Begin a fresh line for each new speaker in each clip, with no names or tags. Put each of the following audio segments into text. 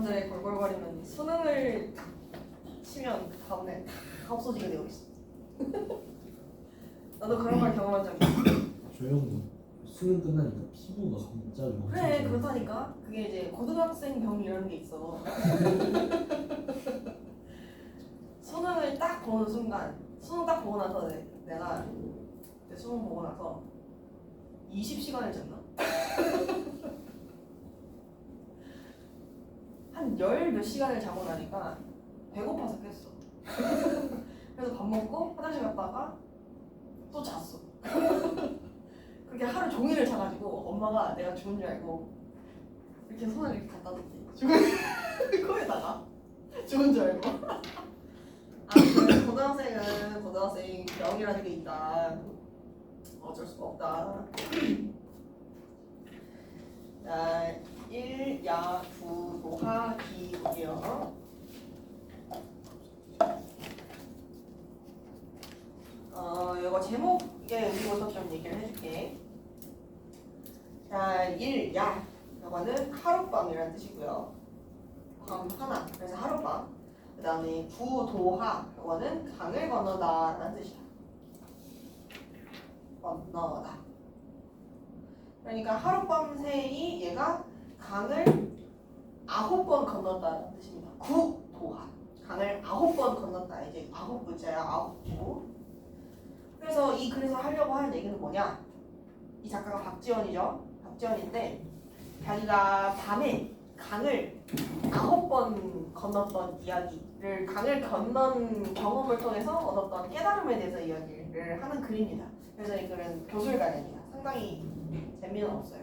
사람들의 골골거리는 수능을 치면 다음날 다 없어지게 되어 있어. 나도 그런 걸 경험한 적이 있어.
조영도 수능 끝나니까 피부가 갑자기 막
그래 그렇다니까. 그게 이제 고등학생 병이라는 게 있어. 수능을 딱 보는 순간, 수능 딱 보고 나서 내가 수능 보고 나서 20시간을 잤나? 한 열 몇 시간을 자고 나니까 배고파서 깼어. 그래서 밥 먹고 화장실 갔다가 또 잤어. 그렇게 하루 종일을 자가지고 엄마가 내가 죽은 줄 알고 이렇게 손을 이렇게 갖다 댔지. 죽은 코에다가 죽은 줄 알고. 아무튼 고등학생은 고등학생 병이라는 게 있다. 어쩔 수가 없다. 자, 1, 야, 구, 도, 하, 기 볼게요. 이거 제목의 의미부터 좀 얘기를 해줄게. 자, 1, 야. 이거는 하룻밤이라는 뜻이고요. 밤 하나. 그래서 하룻밤. 그 다음에 구, 도, 하. 이거는 강을 건너다 라는 뜻이야. 건너다. 그러니까 하룻밤 새이 얘가 강을 9번 건넜다는 뜻입니다. 구, 도, 하. 강을 9번 건넜다. 이제 9글자야. 9구. 그래서 이 글에서 하려고 하는 얘기는 뭐냐? 이 작가가 박지원이죠. 박지원인데 자기가 밤에 강을 9번 건넜던 이야기를 강을 건넌 경험을 통해서 얻었던 깨달음에 대해서 이야기를 하는 글입니다. 그래서 이 글은 교술가입니다. 상당히 재미는 없어요.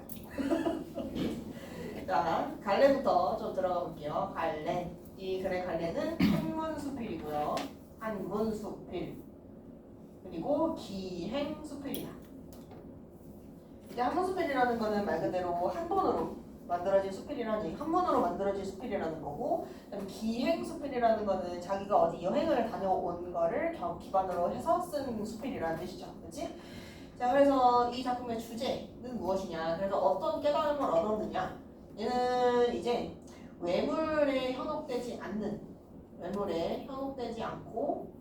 자, 갈래부터 좀 들어가 볼게요. 갈래. 이 글의 갈래는 한문수필이고요. 한문수필. 그리고 기행수필이다. 이제 한문수필이라는 거는 말 그대로 한 번으로 만들어진 수필이라는 얘기, 한 번으로 만들어진 수필이라는 거고, 그다음에 기행수필이라는 거는 자기가 어디 여행을 다녀온 거를 기반으로 해서 쓴 수필이라는 뜻이죠. 그렇지? 자, 그래서 이 작품의 주제는 무엇이냐? 그래서 어떤 깨달음을 얻었느냐? 얘는 이제 외물에 현혹되지 않는, 외물에 현혹되지 않고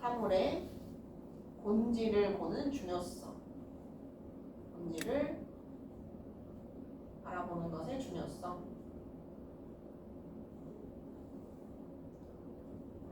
사물의 본질을 보는 중요성, 본질을 알아보는 것의 중요성.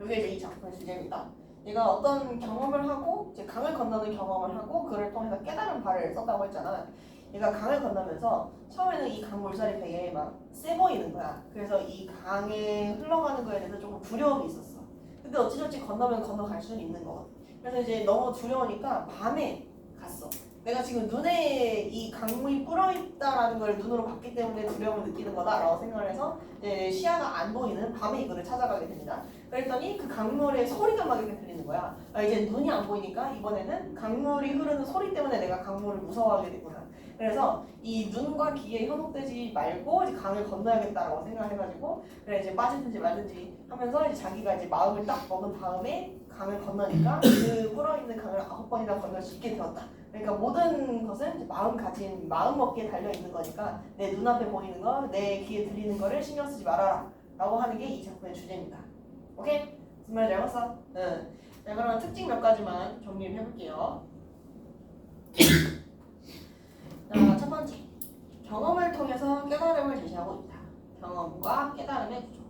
이게 이제 이 작품의 주제입니다. 얘가 어떤 경험을 하고 이제 강을 건너는 경험을 하고 그를 통해서 깨달은 바를 썼다고 했잖아. 얘가 강을 건너면서 처음에는 이 강 물살이 되게 막 세 보이는 거야. 그래서 이 강에 흘러가는 거에 대해서 조금 두려움이 있었어. 근데 어찌저찌 건너면 건너갈 수는 있는 거 같아. 그래서 이제 너무 두려우니까 밤에 갔어. 내가 지금 눈에 이 강물이 불어있다라는 걸 눈으로 봤기 때문에 두려움을 느끼는 거다라고 생각을 해서 이제 시야가 안 보이는 밤에 이거를 찾아가게 됩니다. 그랬더니 그 강물의 소리가 막 이렇게 들리는 거야. 이제 눈이 안 보이니까 이번에는 강물이 흐르는 소리 때문에 내가 강물을 무서워하게 됐구나. 그래서 이 눈과 귀에 현혹되지 말고 이제 강을 건너야겠다라고 생각을 해가지고 그래 이제 빠지든지 말든지 하면서 이제 자기가 이제 마음을 딱 먹은 다음에 강을 건너니까 그 불어있는 강을 9번이나 건널 수 있게 되었다. 그러니까 모든 것은 이제 마음가짐, 마음먹기에 달려있는 거니까 내 눈앞에 보이는 거, 내 귀에 들리는 거를 신경 쓰지 말아라 라고 하는 게 이 작품의 주제입니다. 오케이? 무슨 말인지 알겠어? 응. 자, 그러면 특징 몇 가지만 정리를 해볼게요. 자, 첫 번째, 경험을 통해서 깨달음을 제시하고 있다. 경험과 깨달음의 구조.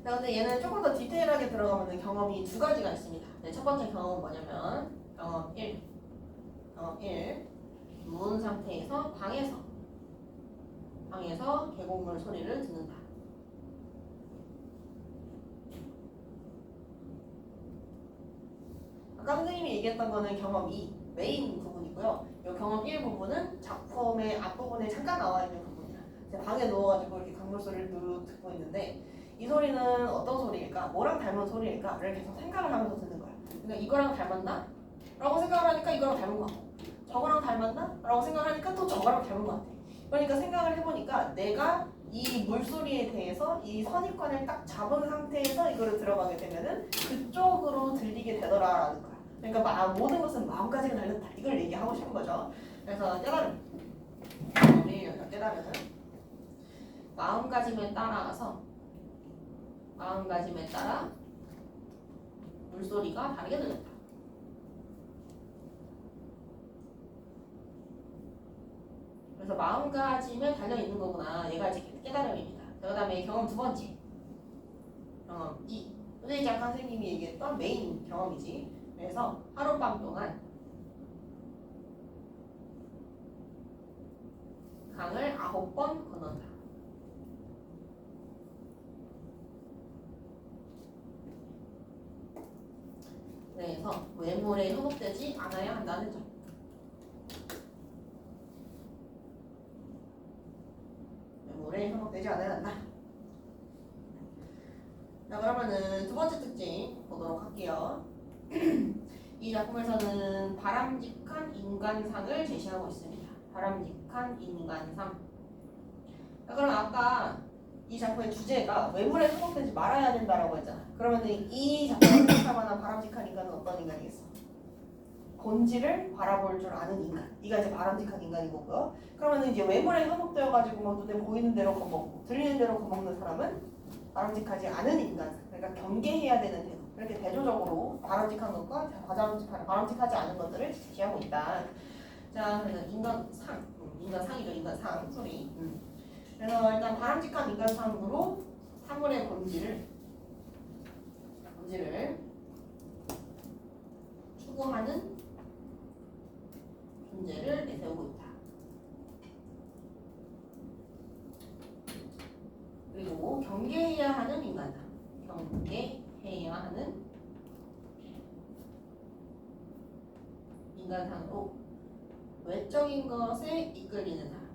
자, 근데 얘는 조금 더 디테일하게 들어가면 경험이 두 가지가 있습니다. 네, 첫 번째 경험은 뭐냐면 경험 1. 경험 1. 누운 상태에서 방에서 계곡물 소리를 듣는다. 아까 선생님이 얘기했던 거는 경험 2, 메인 부분이고요. 이 경험 1 부분은 작품의 앞부분에 잠깐 나와 있는 부분이야. 방에 누워가지고 이렇게 강물 소리를 듣고 있는데 이 소리는 어떤 소리일까? 뭐랑 닮은 소리일까?를 계속 생각을 하면서 듣는 거야. 그러니까 이거랑 닮았나? 라고 생각을 하니까 이거랑 닮은 것 같고 저거랑 닮았나? 라고 생각을 하니까 또 저거랑 닮은 것 같아. 그러니까 생각을 해보니까 내가 이 물소리에 대해서 이 선입관을 딱 잡은 상태에서 이거를 들어가게 되면은 그쪽으로 들리게 되더라라는 거야. 그러니까 모든 것은 마음가짐에 달렸다. 이걸 얘기하고 싶은 거죠. 그래서 깨달음. 우리 깨달음은 마음가짐에 따라서 마음가짐에 따라 물소리가 다르게 들린다. 그래서 마음가짐에 달려있는 거구나. 얘가 이제 깨달음입니다. 그 다음에 경험 두 번째. 경험 2. 손혜장 선생님이 얘기했던 메인 경험이지. 그래서 하룻밤 동안 강을 9번 건넌다. 그래서 외물에 현혹되지 않아야 한다는 점. 외물에 현혹되지 않아야 한다. 자, 그러면은 두 번째 특징 보도록 할게요. 이 작품에서는 바람직한 인간상을 제시하고 있습니다. 바람직한 인간상. 자, 그럼 아까 이 작품의 주제가 외물에 현혹되지 말아야 된다라고 했잖아. 그러면 이 작품을 생각할 만한 바람직한 인간은 어떤 인간이겠어? 본질을 바라볼 줄 아는 인간. 이가 이제 바람직한 인간인 거고요. 그러면 이제 외물에 현혹되어가지고 뭐 눈에 보이는 대로 겁먹고 들리는 대로 겁먹는 사람은 바람직하지 않은 인간. 그러니까 경계해야 되는 태도. 이렇게 대조적으로 바람직한 것과 바람직하지 않은 것들을 제시하고 있다. 자, 그래서 인간상이죠. 인간상 소리. 그래서 일단 바람직한 인간상으로 사물의 본질을 추구하는 존재를 내세우고 있다. 그리고 경계해야 하는 인간상. 경계해야 하는 인간상으로 외적인 것에 이끌리는 사람.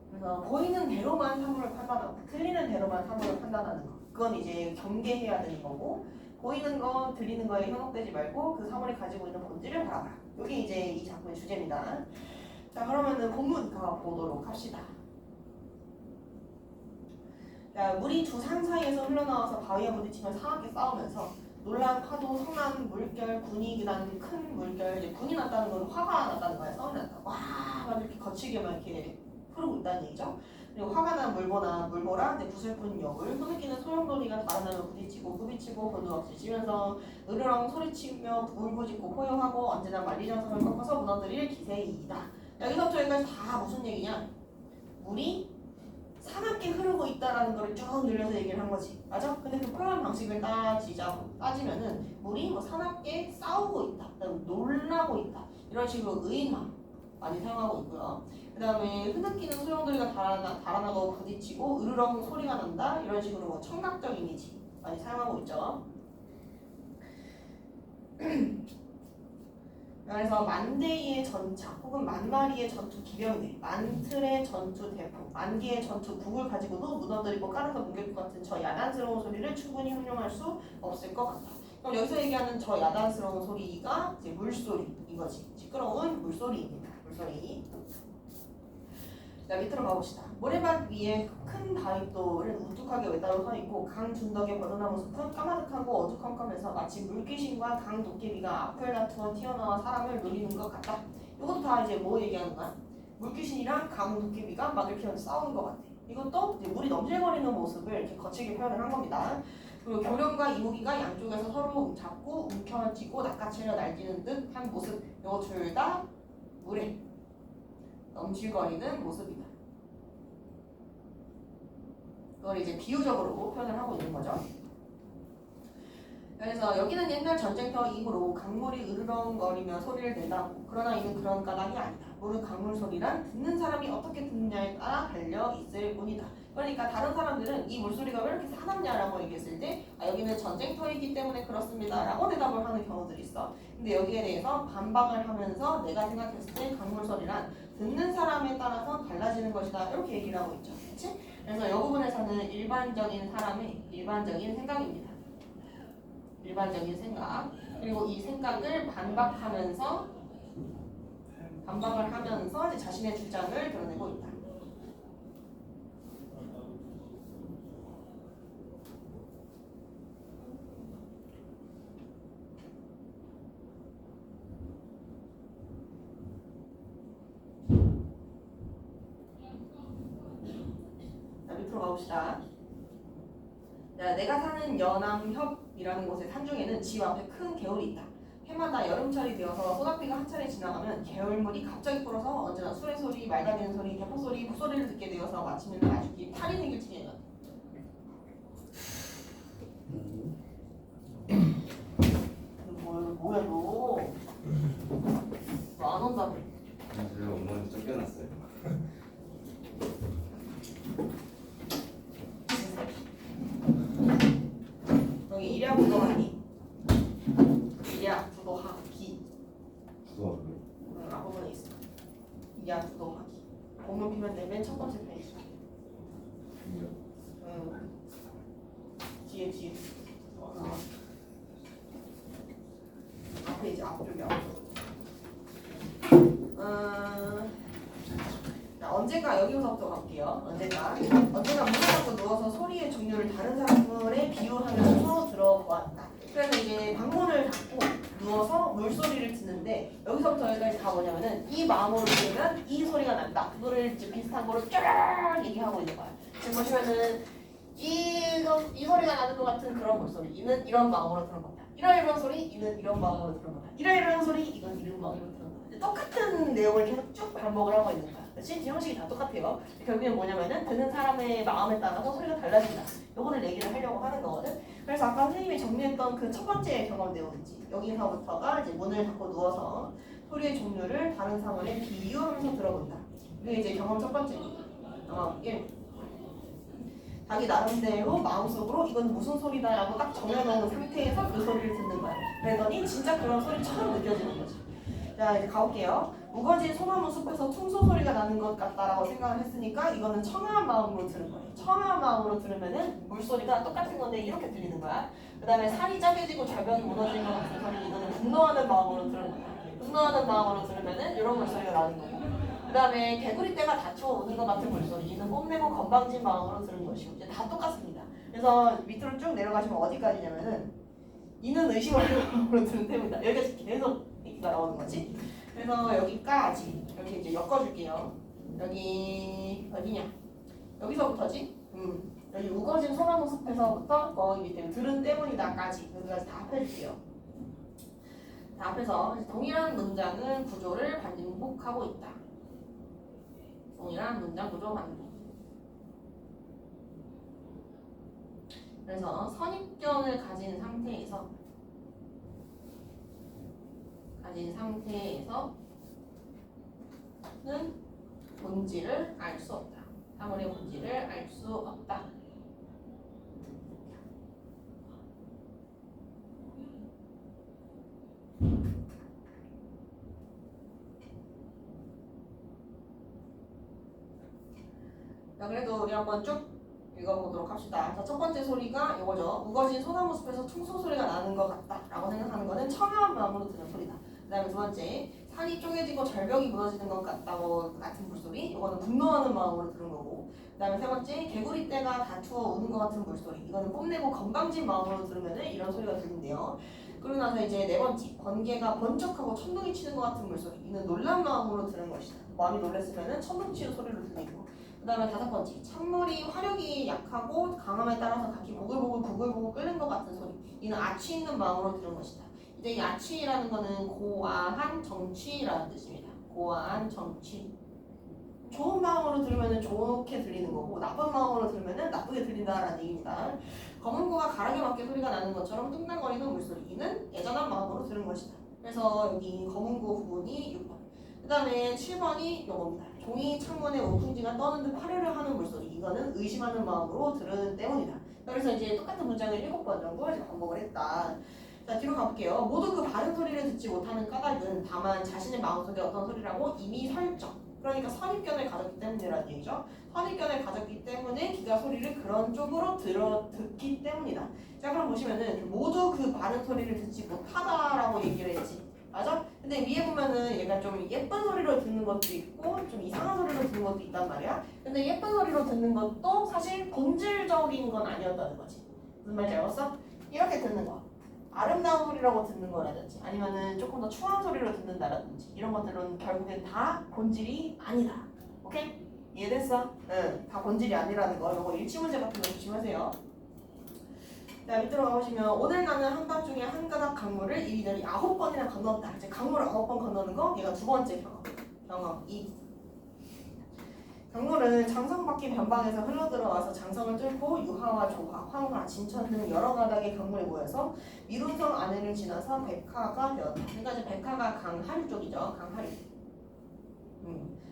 그래서 보이는 대로만 사물을 판단하고 들리는 대로만 사물을 판단하는 거. 그건 이제 경계해야 되는 거고, 보이는 거, 들리는 거에 현혹되지 말고 그 사물이 가지고 있는 본질을 바라봐라. 이게 이제 이 작품의 주제입니다. 자, 그러면은 본문 가보도록 합시다. 자, 물이 두 산 사이에서 흘러나와서 바위에 부딪히며 상하게 싸우면서 놀란 파도, 성난 물결, 군이 그다음 큰 물결, 이제 군이 났다는 건 화가 났다는 거야. 싸움이 났다. 와, 막 이렇게 거칠게 막 이렇게 흐르고 있다는 얘기죠. 그리고 화가 난 물보라, 이제 부슬픈 여울, 흐느끼는 소용돌이가 다른 나무에 부딪히고 부비치고 번도 없이 치면서 으르렁 소리치며 울부짖고 포효하고 언제나 만리장성을 꺾어서 무너뜨릴 기세이다. 여기서부터 여기까지 다 무슨 얘기냐? 물이 사납게 흐르고 있다라는 걸 쭉 늘려서 얘기를 한 거지. 맞아? 근데 그 표현 방식을 따지면은 물이 뭐 사납게 싸우고 있다, 놀라고 있다, 이런 식으로 의인화 많이 사용하고 있고요. 그 다음에 흐느끼는 소용돌이가 달아나고 부딪히고 으르렁 소리가 난다, 이런 식으로 뭐 청각적 이미지 많이 사용하고 있죠. 그래서 만대의 전차 혹은 만마리의 전투 기병들, 만틀의 전투 대포, 만개의 전투 북을 가지고도 무너뜨리고 깔아서 뭉갤 것 같은 저 야단스러운 소리를 충분히 형용할 수 없을 것 같다. 그럼 여기서 얘기하는 저 야단스러운 소리가 이제 물소리 이거지. 시끄러운 물소리입니다. 물소리. 자, 밑으로 가봅시다. 모래밭 위에 큰 바위돌은 우뚝하게 외따로 서 있고 강 준덕의 버드나무 숲은 까마득하고 어두컴컴해서 마치 물귀신과 강 도깨비가 앞을 다투어 튀어나와 사람을 노리는 것 같다. 이것도 다 이제 뭐 얘기하는 거야? 물귀신이랑 강 도깨비가 막 이렇게 싸우는 것 같아. 이것도 이제 물이 넘실거리는 모습을 이렇게 거칠게 표현을 한 겁니다. 그리고 교령과 이무기가 양쪽에서 서로 잡고 움켜쥐고 낚아채려 날뛰는 듯한 모습. 이거 둘 다 물에 넘실거리는 모습이다. 그걸 이제 비유적으로 표현을 하고 있는 거죠. 그래서 여기는 옛날 전쟁터이므로 강물이 으르렁거리며 소리를 낸다고. 그러나 이는 그런 까닭이 아니다. 물은 강물 소리란 듣는 사람이 어떻게 듣느냐에 따라 달려 있을 뿐이다. 그러니까 다른 사람들은 이 물소리가 왜 이렇게 사납냐라고 얘기했을 때 여기는 전쟁터이기 때문에 그렇습니다 라고 대답을 하는 경우들이 있어. 근데 여기에 대해서 반박을 하면서 내가 생각했을 때 강물 소리란 듣는 사람에 따라서 달라지는 것이다, 이렇게 얘기를 하고 있죠. 그치? 그래서 이 부분에서는 일반적인 사람의 일반적인 생각입니다. 일반적인 생각. 그리고 이 생각을 반박을 하면서 이제 자신의 주장을 드러내고 있다. 자, 밑으로 가봅시다. 자, 내가 사는 연암협이라는 곳의 산중에는 집 앞에 큰 개울이 있다. 해마다 여름철이 되어서 소낙비가 한 차례 지나가면 개울물이 갑자기 불어서 언제나 수레 소리, 맑아지는 소리, 대포 소리, 북소리를 듣게 되어서 마침내는 아주 긴 탈이 생길 지경이다. 뭐야 너? 너 안 온다고?
제가 엄마한테 쫓겨났어요.
여기 일야 부도하기. 일야 부도하기.
부도하고요.
앞부분에 있어. 일야 부도하기. 공문 피면 내면 첫 번째 페이지. 뒤에. 앞에 이제 앞쪽이 앞쪽. 자, 언젠가 여기서부터 갈게요. 언젠가 문을 닫고 누워서 소리의 종류를 다른 사람들에 비유하면서 들어보았다. 그래서 이제 방문을 닫고 누워서 물소리를 듣는데 여기서부터 여기까지 다 뭐냐면은 이 마음으로 들으면 이 소리가 난다. 그거를 이제 비슷한 거로 쫙 얘기하고 있는 거야. 지금 보시면은 이 소리가 나는 것 같은 그런 물소리. 이는 이런 마음으로 들은 거다. 이런 소리, 이는 이런 마음으로 들은 거다. 이런 소리, 이건 이런 마음으로 들은 거다. 똑같은 내용을 계속 쭉 반복을 하고 있는 거야. 그렇지? 형식이 다 똑같아요. 결국엔 뭐냐면은 듣는 사람의 마음에 따라서 소리가 달라진다. 요거를 얘기를 하려고 하는 거거든. 그래서 아까 선생님이 정리했던 그 첫 번째 경험 내용 있지. 여기서부터가 이제 문을 닫고 누워서 소리의 종류를 다른 사물에 비유하면서 들어본다. 이게 이제 경험 첫 번째. 경험 1. 자기 나름대로 마음속으로 이건 무슨 소리다라고 딱 정해놓은 상태에서 그 소리를 듣는 거야. 그랬더니 진짜 그런 소리처럼 느껴지는 거지. 자, 이제 가볼게요. 무거진 소나무 숲에서 퉁소 소리가 나는 것 같다라고 생각을 했으니까 이거는 청아한 마음으로 들은 거예요. 청아한 마음으로 들으면은 물소리가 똑같은 건데 이렇게 들리는 거야. 그 다음에 살이 짜겨지고 절벽이 무너지는 것 같은 소리, 이거는 분노하는 마음으로 들은 거야. 분노하는 마음으로 들으면은 이런 물소리가 나는 거고. 그 다음에 개구리떼가 다투어 오는 것 같은 물소리, 이는 뽐내고 건방진 마음으로 들은 것이고. 이제 다 똑같습니다. 그래서 밑으로 쭉 내려가시면 어디까지냐면은 이는 의심하는 마음으로 들은 때문이다. 여기까지 계속 얘기가 나오는 거지. 그래서 여기까지 이렇게 이제 엮어줄게요. 여기 어디냐? 여기서부터지. 여기 우거진 소나무 숲에서부터 거기 밑에 들은 때문이다까지 여기까지 다 합해줄게요. 자, 앞에서 동일한 문장은 구조를 반복하고 있다. 동일한 문장 구조 반복. 그래서 선입견을 가진 상태에서는 본질을 알 수 없다. 사물의 본질을 알 수 없다. 자, 그래도 우리 한번 쭉 읽어보도록 합시다. 자, 첫 번째 소리가 이거죠. 우거진 소나무 숲에서 퉁소 소리가 나는 것 같다 라고 생각하는 거는 청아한 마음으로 듣는 소리다. 그 다음에 두 번째, 산이 쪼개지고 절벽이 무너지는 것 같다고 같은 물소리, 이거는 분노하는 마음으로 들은 거고. 그 다음에 세 번째, 개구리떼가 다투어 우는 것 같은 물소리, 이거는 뽐내고 건방진 마음으로 들으면 이런 소리가 들린대요. 그러고 나서 이제 네 번째, 번개가 번쩍하고 천둥이 치는 것 같은 물소리, 이는 놀란 마음으로 들은 것이다. 마음이 놀랐으면 천둥 치는 소리를 들리고. 그 다음에 다섯 번째, 찬물이 화력이 약하고 강함에 따라서 각기 보글보글 끓는 것 같은 소리, 이는 아취 있는 마음으로 들은 것이다. 이제 이 아취라는 거는 고아한 정취라는 뜻입니다. 고아한 정취. 좋은 마음으로 들으면 좋게 들리는 거고 나쁜 마음으로 들으면 나쁘게 들린다라는 얘기입니다. 검은고가 가락에 맞게 소리가 나는 것처럼 뚱땅거리는 물소리, 이는 애잔한 마음으로 들은 것이다. 그래서 여기 검은고 부분이 6번. 그 다음에 7번이 요겁니다. 종이 창문에 우풍지가 떠는 듯 화려를 하는 물소리, 이거는 의심하는 마음으로 들은 때문이다. 그래서 이제 똑같은 문장을 7번 정도 이제 반복을 했다. 자, 뒤로 가볼게요. 모두 그 바른 소리를 듣지 못하는 까닭은 다만 자신의 마음속에 어떤 소리라고 이미 설정, 그러니까 선입견을 가졌기 때문이라는 얘기죠. 선입견을 가졌기 때문에 귀가 소리를 그런 쪽으로 듣기 때문이다. 자, 그럼 보시면은 모두 그 바른 소리를 듣지 못하다라고 얘기를 했지. 맞아? 근데 위에 보면은 얘가 좀 예쁜 소리로 듣는 것도 있고 좀 이상한 소리로 듣는 것도 있단 말이야. 근데 예쁜 소리로 듣는 것도 사실 본질적인 건 아니었다는 거지. 무슨 말인지 알겠어? 이렇게 듣는 거. 아름다운 소리라고 듣는 거라든지 아니면은 조금 더 추한 소리로 듣는다라든지 이런 것들은 결국엔 다 본질이 아니다. 오케이? 이해됐어? 응. 다 본질이 아니라는 거. 이거 일치문제 같은 거 조심하세요. 자, 밑으로 가보시면 오늘 나는 한밤중에 한 가닥 강물을 이리저리 9번이나 건넜다. 이제 강물을 9번 건너는 거 얘가 두 번째 경험 2. 강물은 장성 바퀴 변방에서 흘러들어와서 장성을 뚫고 유하와 조하, 황화, 진천 등 여러 가닥의 강물이 모여서 미룬성 안해를 지나서 백하가 되었다. 그러니까 이제 백하가 강하류 쪽이죠. 강하류.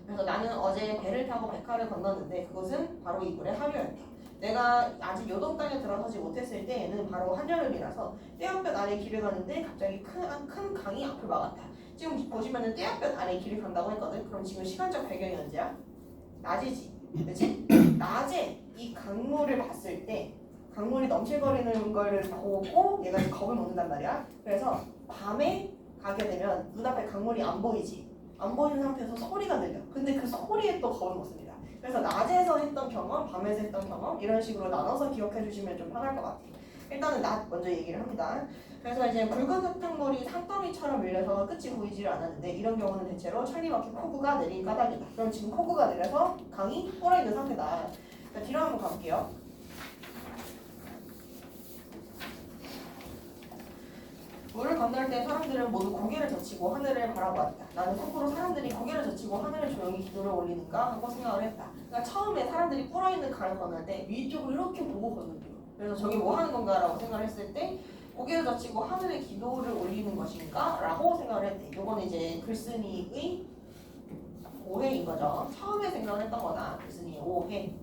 그래서 나는 어제 배를 타고 백하를 건넜는데 그것은 바로 이 물의 하류였다. 내가 아직 요동 땅에 들어서지 못했을 때에는 바로 한여름이라서 떼약볕 아래 길을 가는데 갑자기 큰 강이 앞을 막았다. 지금 보시면은 떼약볕 아래 길을 간다고 했거든. 그럼 지금 시간적 배경이 언제야? 낮이지. 그치? 낮에 이 강물을 봤을 때 강물이 넘실거리는 걸 보고 얘가 겁을 먹는단 말이야. 그래서 밤에 가게 되면 눈앞에 강물이 안 보이지. 안 보이는 상태에서 소리가 들려. 근데 그 소리에 또 겁을 먹습니다. 그래서 낮에서 했던 경험, 밤에서 했던 경험 이런 식으로 나눠서 기억해 주시면 좀 편할 것 같아요. 일단은 낮 먼저 얘기를 합니다. 그래서 이제 붉은 흙탕물이 산더미처럼 밀려서 끝이 보이질 않았는데 이런 경우는 대체로 천리밖에 폭우가 내린 까닭이다. 그럼 지금 폭우가 내려서 강이 불어있는 상태다. 자, 뒤로 한번 가볼게요. 물을 건널 때 사람들은 모두 고개를 젖히고 하늘을 바라보았다. 나는 거꾸로 사람들이 고개를 젖히고 하늘을 조용히 기도를 올리는가 하고 생각을 했다. 그러니까 처음에 사람들이 불어있는 강을 건널 때 위쪽을 이렇게 보고 건너요. 그래서 저게 뭐 하는 건가라고 생각을 했을 때 고개를 젖히고 하늘에 기도를 올리는 것인가? 라고 생각을 했대. 요거는 이제 글쓴이의 오해인 거죠. 처음에 생각을 했던 거다. 글쓴이의 오해.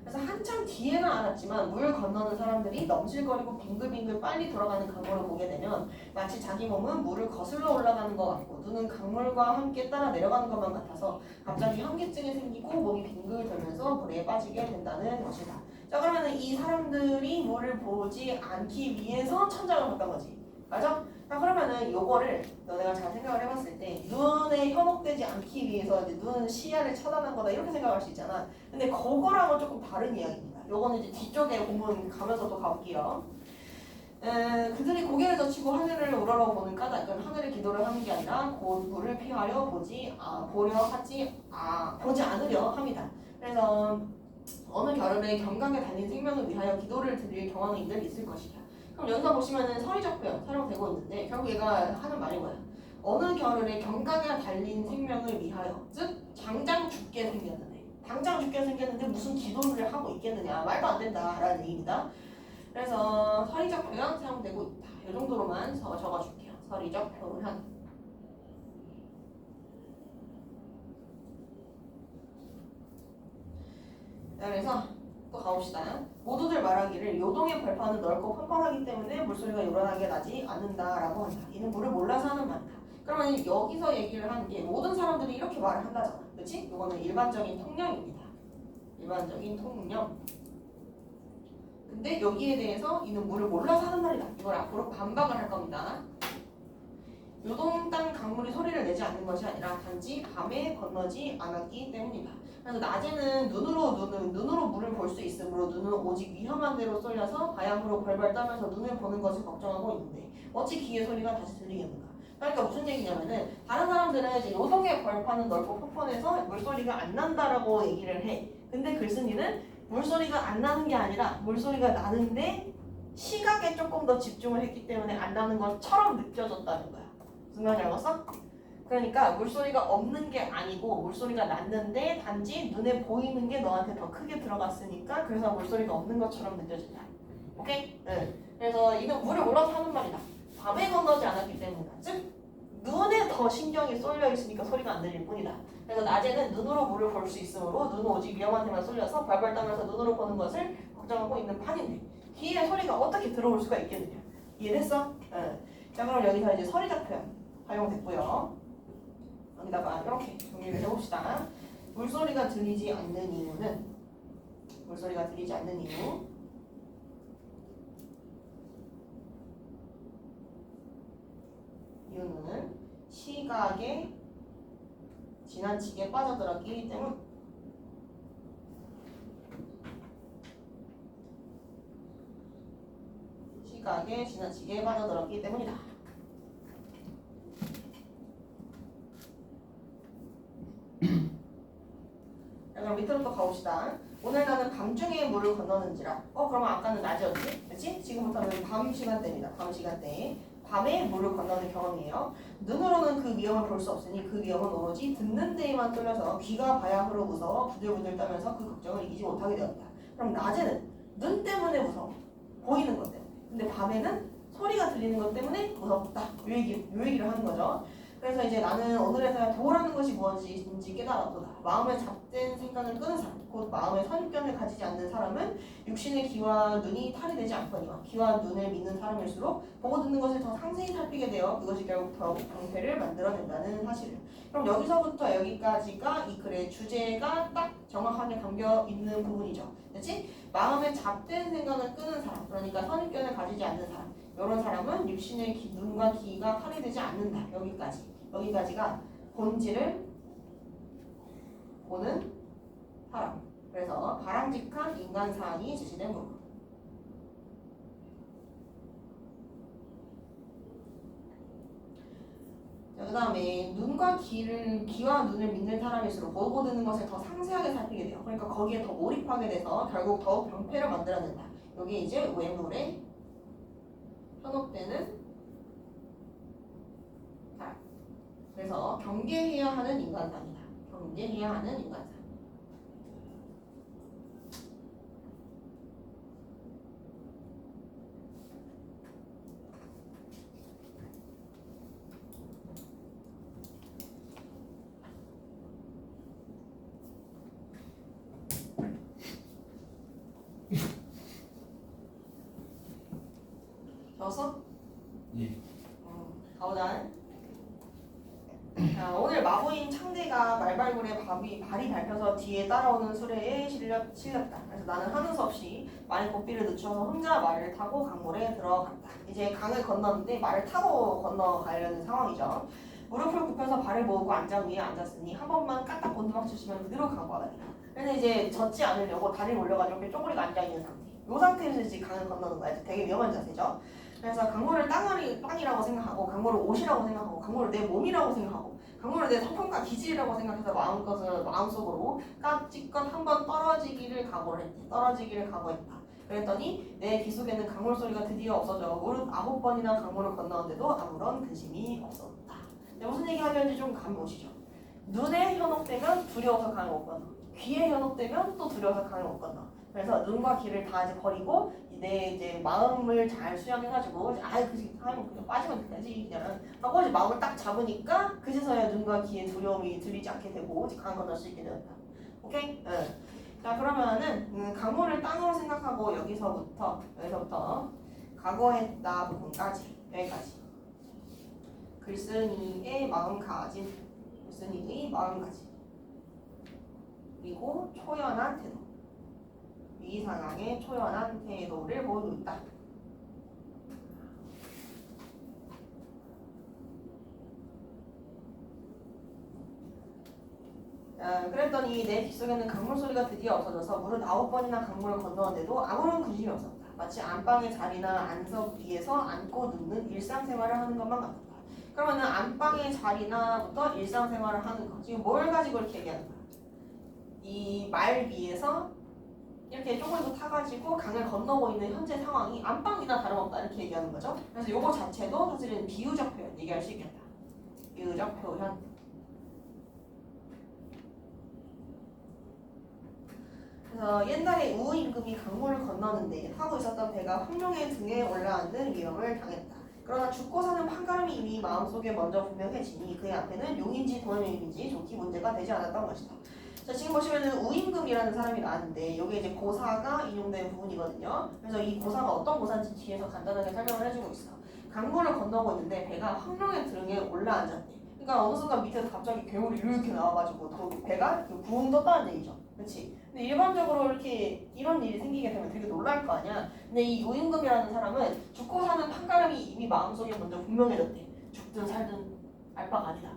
그래서 한참 뒤에는 알았지만 물 건너는 사람들이 넘실거리고 빙글빙글 빨리 돌아가는 강물을 보게 되면 마치 자기 몸은 물을 거슬러 올라가는 것 같고 눈은 강물과 함께 따라 내려가는 것만 같아서 갑자기 현기증이 생기고 몸이 빙글 돌면서 물에 빠지게 된다는 것이다. 자, 그러면 이 사람들이 물을 보지 않기 위해서 천장을 봤던 거지. 맞아? 자, 그러면은 요거를 너네가 잘 생각을 해봤을 때 눈에 현혹되지 않기 위해서 이제 눈 시야를 차단한 거다 이렇게 생각할 수 있잖아. 근데 그거랑은 조금 다른 이야기입니다. 요거는 이제 뒤쪽에 본문 가면서 또 가볼게요. 그들이 고개를 젖히고 하늘을 우러러보는 까닭은 하늘의 기도를 하는 게 아니라 곧 물을 피하려 보지 않으려 함이다. 그래서 어느 겨울에 경강에 달린 생명을 위하여 기도를 드릴 경황인들 있을 것이다. 그럼 여기서 보시면은 서리적 표현 사용되고 있는데 결국 얘가 하는 말이 뭐야? 어느 겨울에 경강에 달린 생명을 위하여, 즉 당장 죽게 생겼는데 당장 죽게 생겼는데 무슨 기도를 하고 있겠느냐, 말도 안 된다라는 얘기입니다. 그래서 서리적 표현 사용되고 있다. 이 정도로만 적어줄게요. 서리적 표현. 그래서 또 가봅시다. 모두들 말하기를 요동의 벌판은 넓고 펀펀하기 때문에 물소리가 요란하게 나지 않는다라고 한다. 이는 물을 몰라서 하는 말이다. 그러면 여기서 얘기를 하는 게 모든 사람들이 이렇게 말을 한다잖아. 그렇지? 이거는 일반적인 통념입니다. 일반적인 통념. 근데 여기에 대해서 이는 물을 몰라서 하는 말이다. 이걸 앞으로 반박을 할 겁니다. 요동 땅 강물이 소리를 내지 않는 것이 아니라 단지 밤에 건너지 않았기 때문이다. 그래서 낮에는 눈으로 물을 볼 수 있으므로 눈은 오직 위험한 데로 쏠려서 바람으로 벌벌 떨면서 눈을 보는 것을 걱정하고 있는데 어찌 귀의 소리가 다시 들리겠는가? 그러니까 무슨 얘기냐면은 다른 사람들은 이제 요동의 벌판은 넓고 펀펀해서 물소리가 안 난다라고 얘기를 해. 근데 글쓴이는 물소리가 안 나는 게 아니라 물소리가 나는데 시각에 조금 더 집중을 했기 때문에 안 나는 것처럼 느껴졌다는 거야. 무슨 말인지 알겠어? 그러니까 물소리가 없는 게 아니고 물소리가 났는데 단지 눈에 보이는 게 너한테 더 크게 들어갔으니까 그래서 물소리가 없는 것처럼 느껴진다. 오케이? 네. 그래서 이는 물을 몰라서 하는 말이다. 밤에 건너지 않았기 때문이다. 즉 눈에 더 신경이 쏠려 있으니까 소리가 안 들릴 뿐이다. 그래서 낮에는 눈으로 물을 볼 수 있으므로 눈은 오직 위험한 데만 쏠려서 발발 떨면서 눈으로 보는 것을 걱정하고 있는 판인데 귀에 소리가 어떻게 들어올 수가 있겠느냐. 이해됐어? 네. 자, 그럼 여기서 이제 서리적 표현 활용됐고요. 여기다가 이렇게 정리를 해봅시다. 물소리가 들리지 않는 이유는 이유는 시각에 지나치게 빠져들었기 때문. 시각에 지나치게 빠져들었기 때문이다. 자, 그럼 밑으로 또 가봅시다. 오늘 나는 밤중에 물을 건너는지라. 그러면 아까는 낮이었지? 그렇지? 지금부터는 밤 시간대입니다. 밤 시간대에 밤에 물을 건너는 경험이에요. 눈으로는 그 위험을 볼 수 없으니 그 위험은 오로지 듣는 데에만 뚫려서 귀가 바야흐로 무서워 부들부들 떨면서 그 걱정을 이기지 못하게 되었다. 그럼 낮에는 눈 때문에 무서워. 보이는 것 때문에. 근데 밤에는 소리가 들리는 것 때문에 무섭다. 요 얘기를 하는 거죠. 그래서 이제 나는 오늘에서야 도라는 것이 무엇인지 깨달았도다. 마음에 잡된 생각을 끄는 사람, 곧 마음의 선입견을 가지지 않는 사람은 육신의 귀와 눈이 탈이 되지 않거니와 귀와 눈을 믿는 사람일수록 보고 듣는 것을 더 상세히 살피게 되어 그것이 결국 더욱 방패를 만들어낸다는 사실을. 그럼 여기서부터 여기까지가 이 글의 주제가 딱 정확하게 담겨 있는 부분이죠. 그렇지? 마음에 잡된 생각을 끄는 사람, 그러니까 선입견을 가지지 않는 사람. 이런 사람은 육신의 눈과 귀가 탈이 되지 않는다. 여기까지가 본질을 보는 사람. 그래서 바람직한 인간 사항이 제시된 부분. 자, 그 다음에 귀와 눈을 믿는 사람일수록 보고 듣는 것을 더 상세하게 살피게 돼요. 그러니까 거기에 더 몰입하게 돼서 결국 더욱 병폐를 만들어낸다. 여기 이제 외물에 현혹되는 사람. 그래서 경계해야 하는 인간상이다. 경계해야 하는 인간상. 적었어?
예.
가보자. 자, 오늘 마부인 창대가 말발굴에 발이 밟혀서 뒤에 따라오는 수레에 실렸다. 그래서 나는 하는 수 없이 말의 고삐를 늦춰서 혼자 말을 타고 강물에 들어갔다. 이제 강을 건너는데 말을 타고 건너가려는 상황이죠. 무릎을 굽혀서 발을 모으고 안장 위에 앉았으니 한 번만 까딱 곤두박 치시면 그대로 강바닥이다. 그래서 이제 젖지 않으려고 다리를 올려가지고 이렇게 쪼그리고 앉아있는 상태. 이 상태에서 이제 강을 건너는 거야. 되게 위험한 자세죠. 그래서 강물을 땅이라고 생각하고 강물을 옷이라고 생각하고 강물을 내 몸이라고 생각하고 강물을 내 성품과 기질이라고 생각해서 마음속으로 깜찍껏 한번 떨어지기를 각오했다. 그랬더니 내 귀 속에는 강물 소리가 드디어 없어져 무릇 9번이나 강물을 건너는데도 아무런 근심이 없었다. 무슨 얘기 하려는지 좀 감이 오시죠? 눈에 현혹되면 두려워서 강을 못 건너. 귀에 현혹되면 또 두려워서 강을 못 건너. 그래서 눈과 귀를 다 이제 버리고 내 이제 마음을 잘 수양해가지고 그냥 빠지면 되지 그냥 하고 이제 마음을 딱 잡으니까 그제서야 눈과 귀의 두려움이 들리지 않게 되고 강 건널 수 있게 되었다. 오케이? 응. 자 그러면은 강물을 땅으로 생각하고 여기서부터 각오했다 부분까지 여기까지. 글쓴이의 마음가짐 그리고 초연한 태도. 위 상황의 초연한 태도를 보이고 있다. 그랬더니 내 귓속에는 강물 소리가 드디어 없어져서 무릇 9번이나 강물을 건너는데도 아무런 근심이 없었다. 마치 안방의 자리나 안석 위에서 앉고 눕는 일상생활을 하는 것만 같았다. 그러면은 안방의 자리나부터 일상생활을 하는 거. 지금 뭘 가지고 이렇게 얘기하는 거야? 이 말 위에서 이렇게 쪼그리고 타가지고 강을 건너고 있는 현재 상황이 안방이나 다름없다 이렇게 얘기하는 거죠. 그래서 요거 자체도 사실은 비유적 표현 얘기할 수 있겠다. 비유적 표현. 그래서 옛날에 우임금이 강물을 건너는데 타고 있었던 배가 황룡의 등에 올라앉는 위험을 당했다. 그러나 죽고 사는 판가름이 이미 마음속에 먼저 분명해지니 그의 앞에는 용인지 도용인지 좋기 문제가 되지 않았던 것이다. 자 지금 보시면은 우임금이라는 사람이 나왔는데 여기 이제 고사가 인용된 부분이거든요. 그래서 이 고사가 어떤 고사인지 뒤에서 간단하게 설명을 해주고 있어. 강물을 건너고 있는데 배가 황룡의 등에 올라앉았대. 그러니까 어느 순간 밑에서 갑자기 괴물이 이렇게 나와가지고 그 배가 붕 떴다는 얘기죠. 그렇지? 근데 일반적으로 이렇게 이런 일이 생기게 되면 되게 놀랄 거 아니야. 근데 이 노임금이라는 사람은 죽고 사는 판가름이 이미 마음속에 먼저 분명해졌대. 죽든 살든 알 바가 아니다.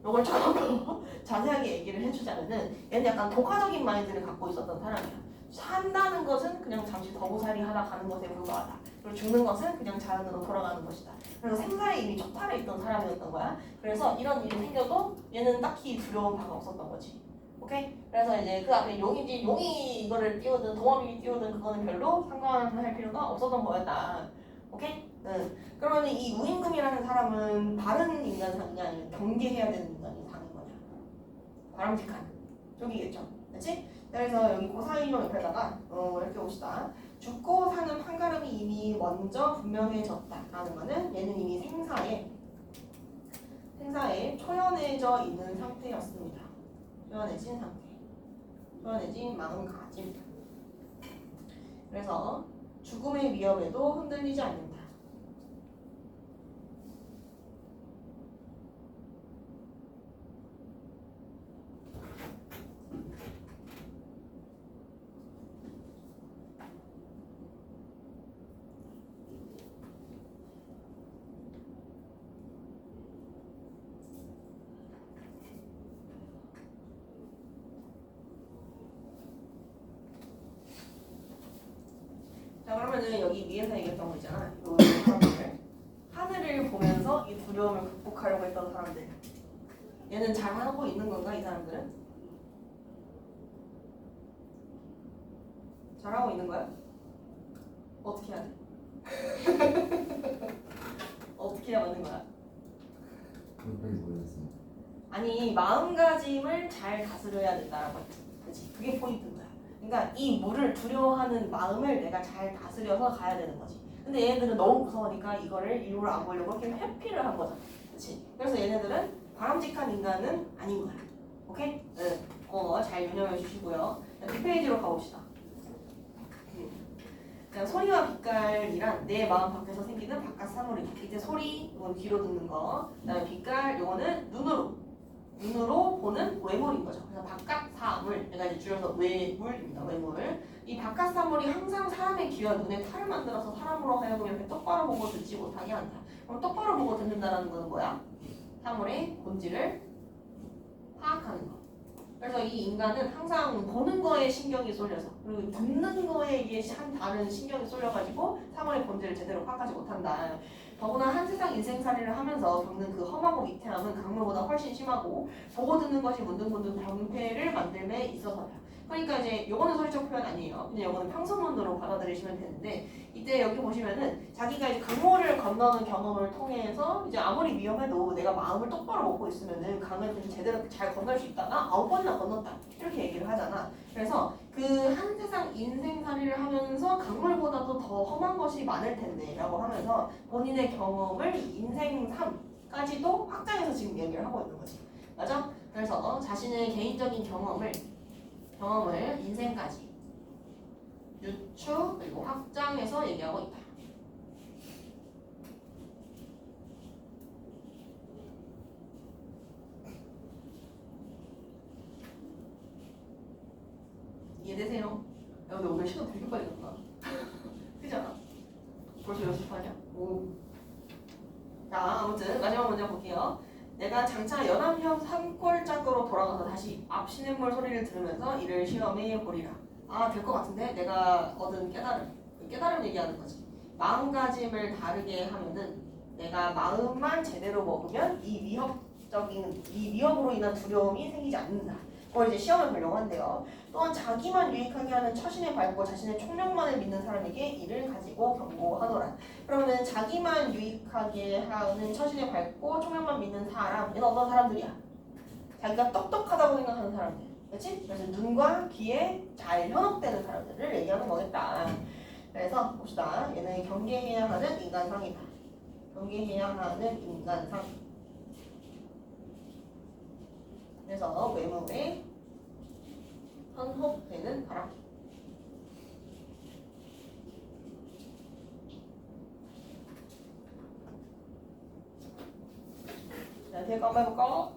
이걸 조금 더 자세하게 얘기를 해주자면은 얘는 약간 독화적인 마인드를 갖고 있었던 사람이야. 산다는 것은 그냥 잠시 더부살이 하다 가는 것에 불과하다. 그리고 죽는 것은 그냥 자연으로 돌아가는 것이다. 그래서 생사에 이미 초탈해 있던 사람이었던 거야. 그래서 이런 일이 생겨도 얘는 딱히 두려운 바가 없었던 거지. 오케이? 그래서 이제 그 앞에 용인지 용이 이거를 띄우든 동업이 띄우든 그거는 별로 상관할 필요가 없었던 거였다. 오케이? 응. 그러면 이 우임금이라는 사람은 바른 인간상이냐 아니면 경계해야 되는 인간이 상인 거냐? 바람직한 쪽이겠죠. 그렇지? 그래서 여기 고사인용 옆에다가 이렇게 봅시다. 죽고 사는 판가름이 이미 먼저 분명해졌다라는 거는 얘는 이미 생사에 초연해져 있는 상태였습니다. 초연해진 상태. 초연해진 마음가짐. 그래서 죽음의 위협에도 흔들리지 않는다. 자, 그러면은 여기 위에서 얘기했던 거 있잖아. 이 사람들. 하늘을 보면서 이 두려움을 극복하려고 했던 사람들. 얘는 잘 하고 있는 건가, 이 사람들은? 잘하고 있는 거야? 어떻게 해야 돼? 어떻게 해야 맞는 거야?
그것까지 모르겠습니다.
아니, 마음가짐을 잘 다스려야 된다라고 했지. 그치? 그게 포인트인 거야. 그러니까 이 물을 두려워하는 마음을 내가 잘 다스려서 가야 되는 거지. 근데 얘네들은 너무 무서우니까 이거를 일부러 안 보려고 이렇게 회피를 한 거잖아. 그치? 그래서 얘네들은 바람직한 인간은 아닌 거야. 오케이? 네. 잘 유념해 주시고요. 뒷페이지로 가봅시다. 자, 소리와 빛깔이란 내 마음 밖에서 생기는 바깥 사물이다. 이제 소리, 이건 귀로 듣는 거. 그다음에 빛깔, 이거는 눈으로 보는 외물인 거죠. 그래서 바깥 사물, 내가 이제 줄여서 외물입니다. 외물. 이 바깥 사물이 항상 사람의 귀와 눈에 탈을 만들어서 사람으로 하여금 이렇게 똑바로 보고 듣지 못하게 한다. 그럼 똑바로 보고 듣는다는 거는 뭐야? 사물의 본질을 파악하는 거. 그래서 이 인간은 항상 보는 거에 신경이 쏠려서 그리고 듣는 거에 이게 한 다른 신경이 쏠려가지고 사물의 본질을 제대로 파악하지 못한다. 더구나 한 세상 인생살이를 하면서 겪는 그 험하고 위태함은 강물보다 훨씬 심하고 보고 듣는 것이 문득문득 병폐를 만듦에 있어서다. 그러니까 이제 요거는 소리적 표현 아니에요. 그냥 요거는 평소문으로 받아들이시면 되는데 이때 여기 보시면은 자기가 이제 강물을 건너는 경험을 통해서 이제 아무리 위험해도 내가 마음을 똑바로 먹고 있으면은 강을 좀 제대로 잘 건널 수 있다가 9번이나 건넜다 이렇게 얘기를 하잖아. 그래서 그 한 세상 인생살이를 하면서 강물보다도 더 험한 것이 많을 텐데 라고 하면서 본인의 경험을 인생 삶까지도 확장해서 지금 얘기를 하고 있는 거지. 맞아? 그래서 자신의 개인적인 경험을 인생까지 유추 그리고 확장해서 얘기하고 있다. 이해되세요? 야, 근데 오늘 시간 되게 빨리 갔다. 그지 않아? 벌써 6시 반이야? 오. 자, 아무튼 마지막 문제 볼게요. 내가 장차 연암형 산골짜기로 돌아가서 다시 앞 시냇물 소리를 들으면서 이를 시험해 보리라. 아, 될 것 같은데? 내가 얻은 깨달음 얘기하는 거지. 마음가짐을 다르게 하면은 내가 마음만 제대로 먹으면 이 위협으로 인한 두려움이 생기지 않는다. 그걸 이제 시험을 보려고 한대요. 또한 자기만 유익하게 하는 처신에 밟고 자신의 총력만을 믿는 사람에게 이를 가지고 경고하노라. 그러면 자기만 유익하게 하는 처신에 밟고 총력만 믿는 사람, 얘는 어떤 사람들이야? 자기가 똑똑하다고 생각하는 사람들. 그렇지? 그래서 눈과 귀에 잘 현혹되는 사람들을 얘기하는 거겠다. 그래서 봅시다. 얘는 경계해야 하는 인간상이다. 경계해야 하는 인간상. 그래서 외모에 현혹되는 사람. 자, 얘가 한번 해볼까?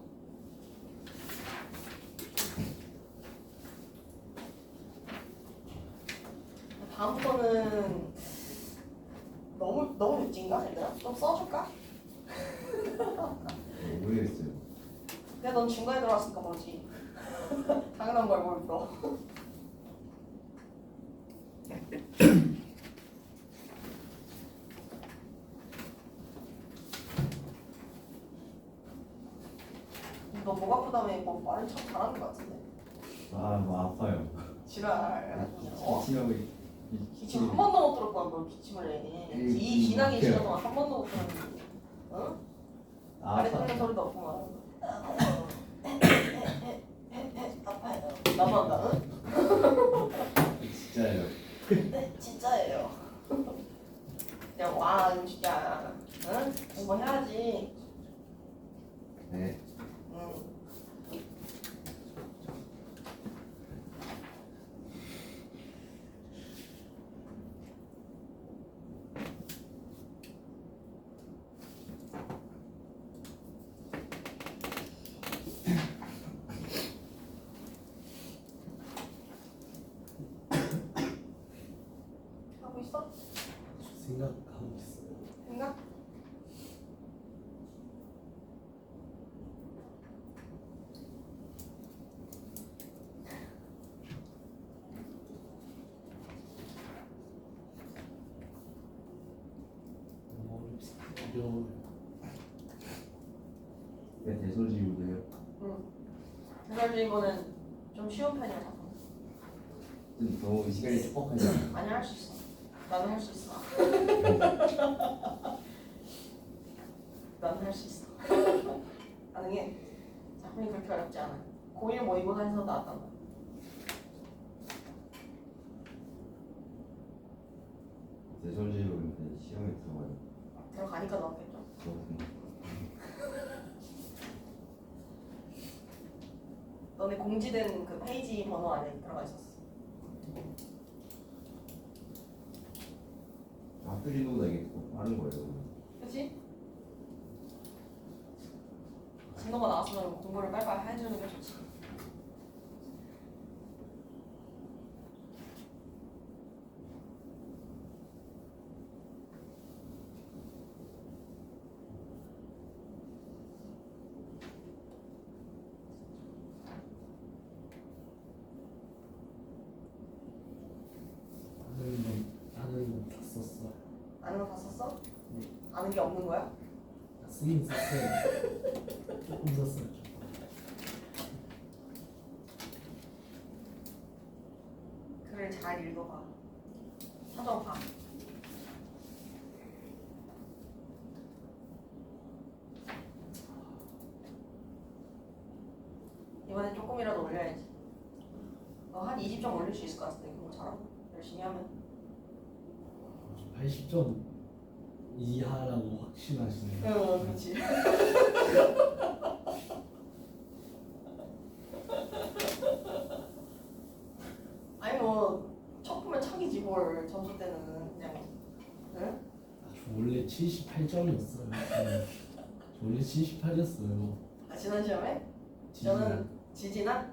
다음부터는 너무 육진가? 얘들아? 좀 써줄까?
모르겠어요.
근데 넌 중간에 들어왔으니까 모르지. 당연한 걸 모르고. 너 목 아프다며 뭐 말을 참 잘하는 것 같은데.
뭐 아파요.
지랄.
기침하고
기침 한 번도 못 들었고 뭘 기침을 해. 이 기나긴 시간 동안 한 번도 못 들었는데. 응? 아래 뚫는 소리도 없구만. 아파요. 나도 한다. 응?
진짜예요.
네, 진짜예요. 그냥 와, 이거 진짜. 응? 공부 해야지.
네.
응. 하고 있어?
생각하고 있어요.
생각?
어려워요.
네, 대소지우세요.
응. 대설질문은 좀 쉬운 편이야.
너무 시간이 촉박하지 않아요?
많이 할 수 있어. 나는 할 수 있어. 나는 할 수 있어. 가능해. 작품이 그렇게 어렵지 않아. 고1 모의고사에서 나왔단 말이야.
대소지우는 시험에 들어가요.
들어가니까 나왔겠죠.
그렇군요.
너네 공지된 그 페이지 번호 안에 들어가 있었어.
학교진도보다 이게 더 빠른 거예요.
그치? 진도가 나왔으면 공부를 빨리빨리 해주는 게 좋지.
아는 건다 썼어.
아는 거 다 썼어?
네.
아는 게 없는 거야?
쓰긴 썼어요. 조금 썼어요.
글을 잘 읽어봐. 찾아봐. 이번엔 조금이라도 올려야지. 너 한 20점 올릴 수 있을 것 같은데 그거 잘하고 열심히 하면.
80점 이하라고 확신하시네요.
응, 그렇지. 아니 뭐 척보면 척이지 뭘. 점수 때는 그냥. 응?
저 원래 78점이었어요. 저 원래 78이었어요.
아, 지난 시험에? 저는 지지난?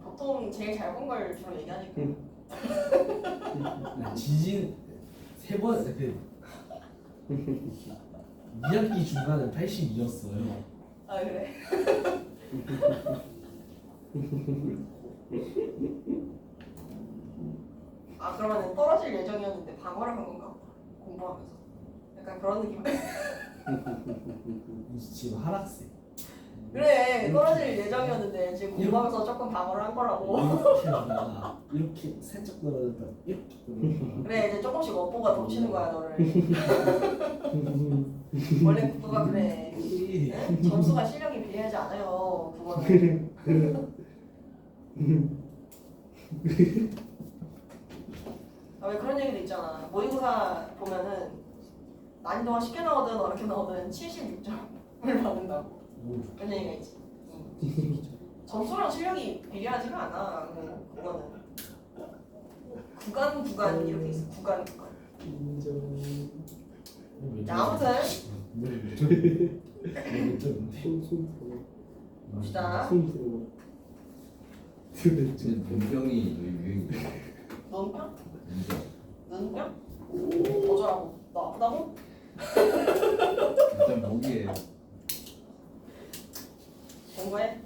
보통 제일 잘 본 걸 주로 얘기하니까.
지진 세번 2학기 중간에 82였어요.
아 그래? 아 그러면 떨어질 예정이었는데 방어를 한 건가? 공부하면서 약간 그런 느낌.
지금 하락세.
그래 떨어질 예정이었는데 지금 공부하면서 조금 방어를 한 거라고.
이렇게 하다가 이렇게 살짝 떨어졌다 이렇게 떨어졌다.
그래 이제 조금씩 업보가 덮치는 거야 너를. 원래 국부가 그래. 응? 점수가 실력에 비례하지 않아요 그거는. 아, 왜 그런 얘기도 있잖아. 모의고사 보면은 난이도가 쉽게 나오든 어렵게 나오든 76점을 받는다고. 그런 얘기가 있지. 점수랑 실력이 비례하지가 않아. 그거는 구간 이렇게 있어. 구간.
인정.
자, 아무튼
손
봅시다.
들어. 들어.
지금 문병이 요즘 유행이에요.
눈병?
문병.
눈병? 어쩌라고? 너 아프다고?
일단 목이에요.
공부해.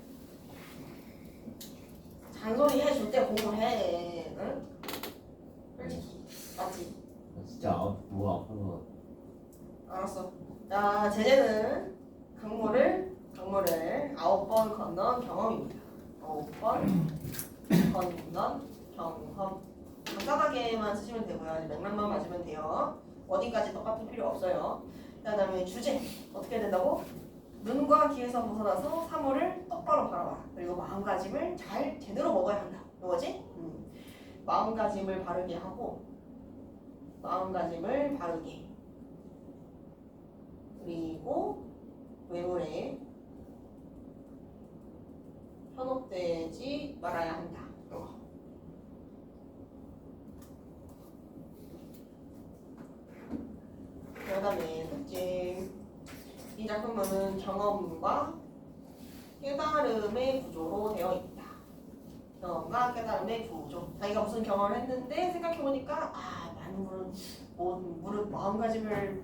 잔소리 해줄 때 공부해. 응? 솔직히 맞지?
진짜 뭐가 아파서.
알았어. 자, 제재는 강물을 9번 건넌 경험입니다. 9번 건넌 경험. 간단하게만 쓰시면 되고요. 맥락만 맞으면 돼요. 어디까지 똑같은 필요 없어요. 그다음에 주제 어떻게 된다고? 눈과 귀에서 벗어나서 사물을 똑바로 바라봐. 그리고 마음가짐을 잘 제대로 먹어야 한다. 이거지? 마음가짐을 바르게 하고 마음가짐을 바르게 그리고 외모에 현혹되지 말아야 한다. 그 다음에 특징. 이 작품은 경험과 깨달음의 구조로 되어 있다. 경험과 깨달음의 구조. 자기가 무슨 경험을 했는데 생각해보니까 많은 물은 마음가짐을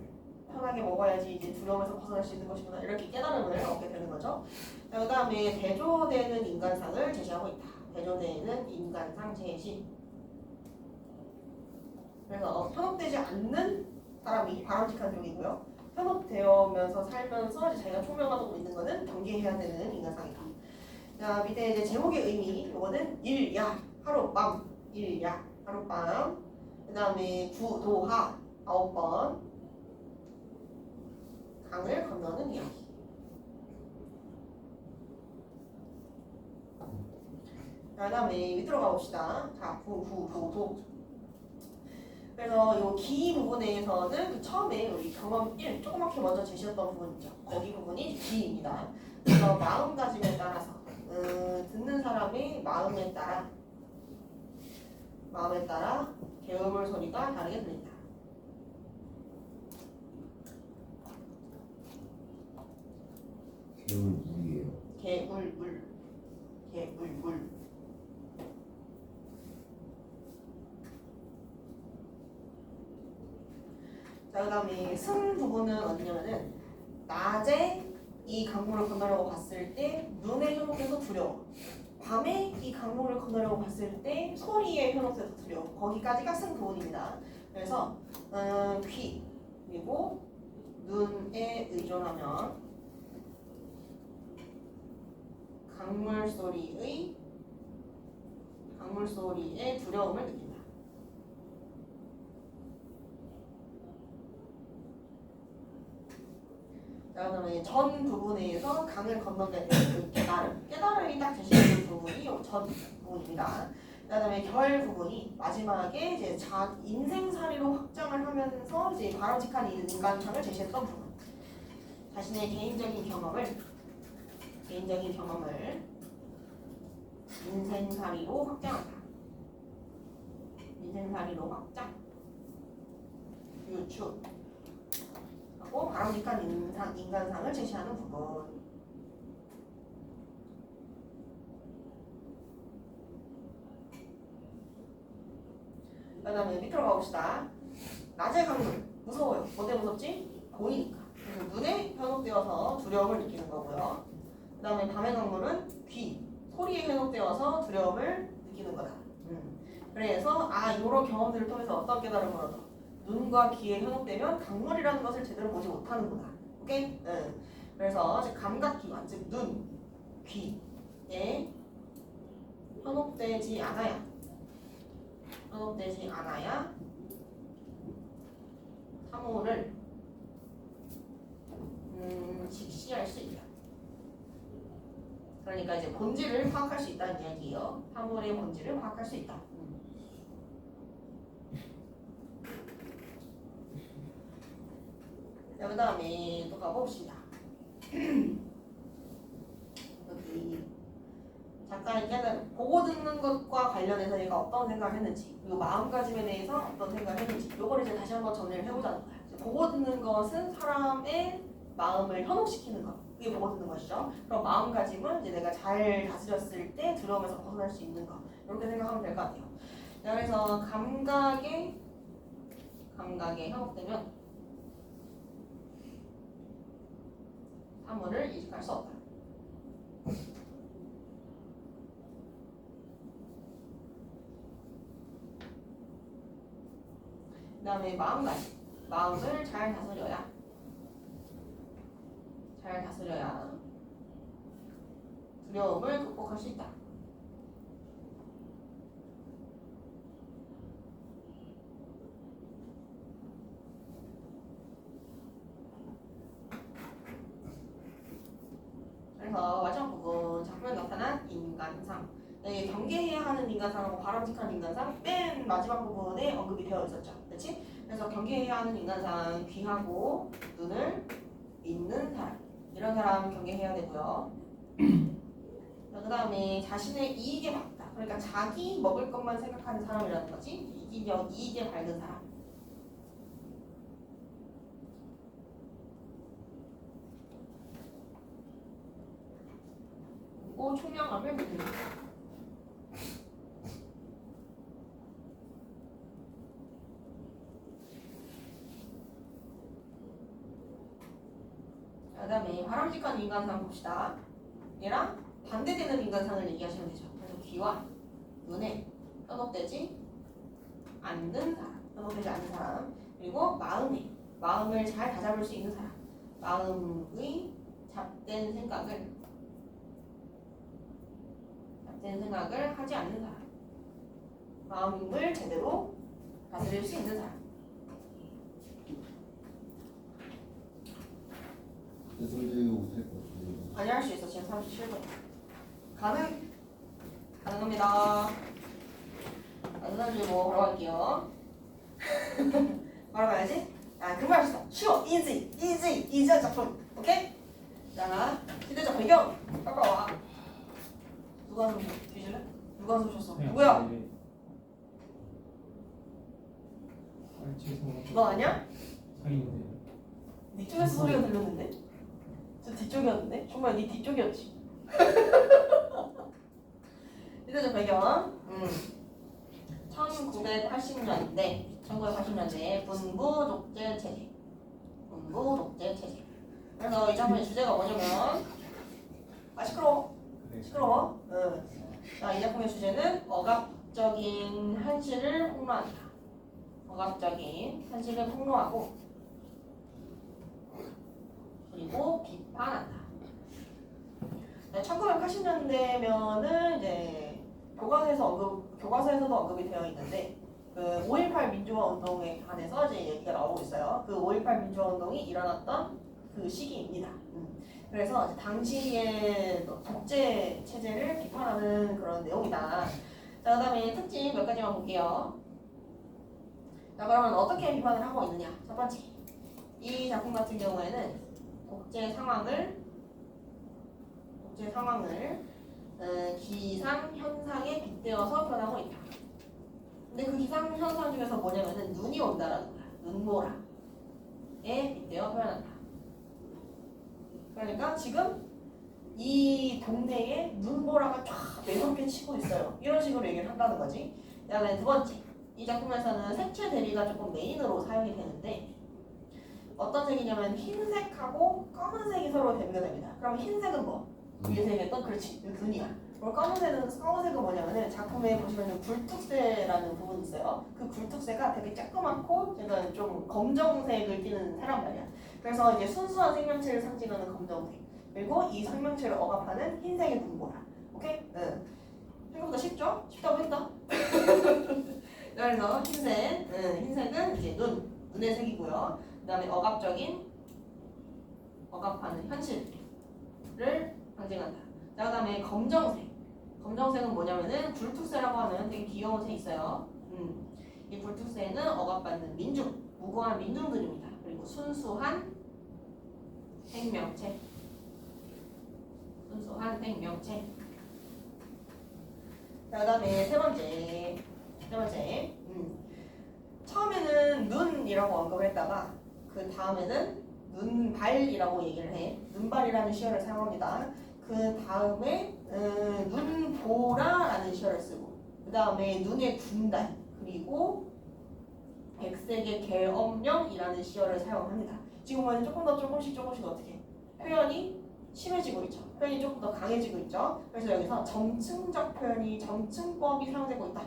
편하게 먹어야지 이제 두려움에서 벗어날 수 있는 것이구나 이렇게 깨달음을 얻게 되는 거죠. 그 다음에 대조되는 인간상을 제시하고 있다. 대조되는 인간상 제시. 그래서 현혹되지 않는 사람이 바람직한 쪽이고요. 현혹되면서 살면서 이제 자기가 총명하고 있는 거는 경계해야 되는 인간상이다. 자, 밑에 이제 제목의 의미, 이거는 일야, 하룻밤, 일야, 하룻밤. 그 다음에 구도하, 9번. 강을 건너는 이야기. 자, 그 다음에 밑으로 가봅시다. 자, 구도. 그래서 이 기 부분에서는 그 처음에 우리 경험 1 조그맣게 먼저 제시했던 부분 있죠. 거기 부분이 기입니다. 그래서 마음가짐에 따라서 듣는 사람의 마음에 따라 개울물 소리가 다르게 들린다.
개울 물이에요.
개울물. 자, 그 다음에 승 부분은 어디냐면은 낮에 이 강물을 건너려고 봤을 때 눈에 현혹돼서 두려워. 밤에 이 강물을 건너려고 봤을 때 소리에 현혹돼서 두려워. 거기까지가 승 부분입니다. 그래서 귀 그리고 눈에 의존하면 강물 소리의 두려움을 느낀다. 자, 그다음에 전 부분에서 강을 건너게 되는 그 깨달음이 딱 제시되는 부분이 전 부분입니다. 그다음에 결 부분이 마지막에 이제 인생살이로 확장을 하면서 이제 바람직한 인간상을 제시했던 부분. 자신의 개인적인 경험을 인생살이로 확장한다. 인생살이로 확장. 유축. 하고 바람직한 인간상을 제시하는 부분. 그 다음에 밑으로 가봅시다. 낮의 강물 무서워요. 뭐 때문에 무섭지? 보이니까. 그래서 눈에 현혹되어서 두려움을 느끼는 거고요. 그 다음에 밤의 강물은 귀, 소리에 현혹되어서 두려움을 느끼는 거다. 그래서 이런 경험들을 통해서 어떤 깨달음을 얻어? 눈과 귀에 현혹되면 강물이라는 것을 제대로 보지 못하는구나. 오케이? 그래서 감각기관, 즉 눈, 귀에 현혹되지 않아야 사물을 직시할 수 있다. 그러니까 이제 본질을 파악할 수 있다는 이야기예요. 사물의 본질을 파악할 수 있다. 자, 그 다음에 또 가봅시다. 여기 작가의 깨달음, 보고 듣는 것과 관련해서 얘가 어떤 생각을 했는지, 그리고 마음가짐에 대해서 어떤 생각을 했는지, 요걸 이제 다시 한번 정리를 해보자는 거야. 보고 듣는 것은 사람의 마음을 현혹시키는 것. 그게 보고 듣는 것이죠. 그럼 마음가짐은 이제 내가 잘 다스렸을 때 두려움에서 벗어날 수 있는 것. 이렇게 생각하면 될 것 같아요. 자, 그래서 감각에 현혹되면 사물을 이식할 수 없다. 그 다음에 마음가짐. 마음을 잘 다스려야 두려움을 극복할 수 있다. 그래서 마지막 부분 작품에 나타난 인간상. 네, 경계해야 하는 인간상하고 바람직한 인간상 맨 마지막 부분에 언급이 되어 있었죠. 그렇지? 그래서 경계해야 하는 인간상 귀하고 눈을 믿는 사람. 이런 사람 경계해야 되고요. 그 다음에 자신의 이익에 맞다. 그러니까 자기 먹을 것만 생각하는 사람이라는 거지. 이익에 밝은 사람. 그리고 총명함을 믿는다. 그 다음에 바람직한 인간상 봅시다. 얘랑 반대되는 인간상을 얘기하시면 되죠. 그래서 귀와 눈에 현혹되지 않는 사람, 그리고 마음을 잘 다잡을 수 있는 사람, 마음의 잡된 생각을 하지 않는 사람, 마음을 제대로 다스릴 수 있는 사람.
소리 못할 것 같은데.
아니 할 수 있어. 지금 37분. 가능합니다. 가능하지고 바로 갈게요. 바로 가야지. 금방 할 수 있어. 쉬워. easy 작품. 오케이? 자, 시대적 배경. 빨리 와. 누가 숨 뒤질래? 누가 숨 쉬었어? 누구야? 너 아니야?
상인데.
네 쪽에서 소리가 들렸는데? 저 뒤쪽이었는데? 정말 네 뒤쪽이었지. 시대적 배경. 1980년대 군부 독재 체제. 그래서 이 작품의 주제가 뭐냐면 시끄러워. 자, 이 작품의 주제는 억압적인 현실을 폭로하고 그리고 비판한다. 1980년대면은 이제 교과서에서도 언급이 되어 있는데 그 5.18 민주화 운동에 관해서 이제 얘기가 나오고 있어요. 그 5.18 민주화 운동이 일어났던 그 시기입니다. 그래서 이제 당시의 독재 체제를 비판하는 그런 내용이다. 자, 그다음에 특징 몇 가지만 볼게요. 자, 그러면 어떻게 비판을 하고 있느냐? 첫 번째, 이 작품 같은 경우에는 독재 상황을 기상 현상에 빗대어서 표현하고 있다. 근데 그 기상 현상 중에서 뭐냐면은 눈이 온다라는 거야. 눈보라에 빗대어 표현한다. 그러니까 지금 이 동네에 눈보라가 쫙 매섭게 치고 있어요. 이런 식으로 얘기를 한다는 거지. 그다음에 두 번째, 이 작품에서는 색채 대비가 조금 메인으로 사용이 되는데 어떤 색이냐면 흰색하고 검은색이 서로 대비가 됩니다. 그럼 흰색은 뭐? 위에서 얘기했던 그렇지, 눈이야. 그리고 검은색은 뭐냐면은 작품에 보시면은 굴뚝새라는 부분이 있어요. 그 굴뚝새가 되게 조그맣고 약간 좀 검정색을 띠는 사람 말이야. 그래서 이제 순수한 생명체를 상징하는 검정색. 그리고 이 생명체를 억압하는 흰색의 눈보라. 오케이? 생각보다 쉽죠? 쉽다고 했다. 그래서 흰색은 이제 눈의 색이고요. 그 다음에 억압하는 현실을 상징한다. 자, 그 다음에 검정색은 뭐냐면은 굴뚝새라고 하는 되게 귀여운 새 있어요. 이 굴뚝새는 억압받는 무고한 민중들입니다. 그리고 순수한 생명체. 자, 그 다음에 세 번째. 처음에는 눈이라고 언급을 했다가 그 다음에는 눈발이라고 얘기를 해. 눈발이라는 시어를 사용합니다. 그 다음에 눈보라라는 시어를 쓰고, 그 다음에 눈의 군단, 그리고 백색의 계엄령이라는 시어를 사용합니다. 지금 보면 조금 더 조금씩 어떻게 표현이 심해지고 있죠. 표현이 조금 더 강해지고 있죠. 그래서 여기서 점층적 표현이 점층법이 사용되고 있다.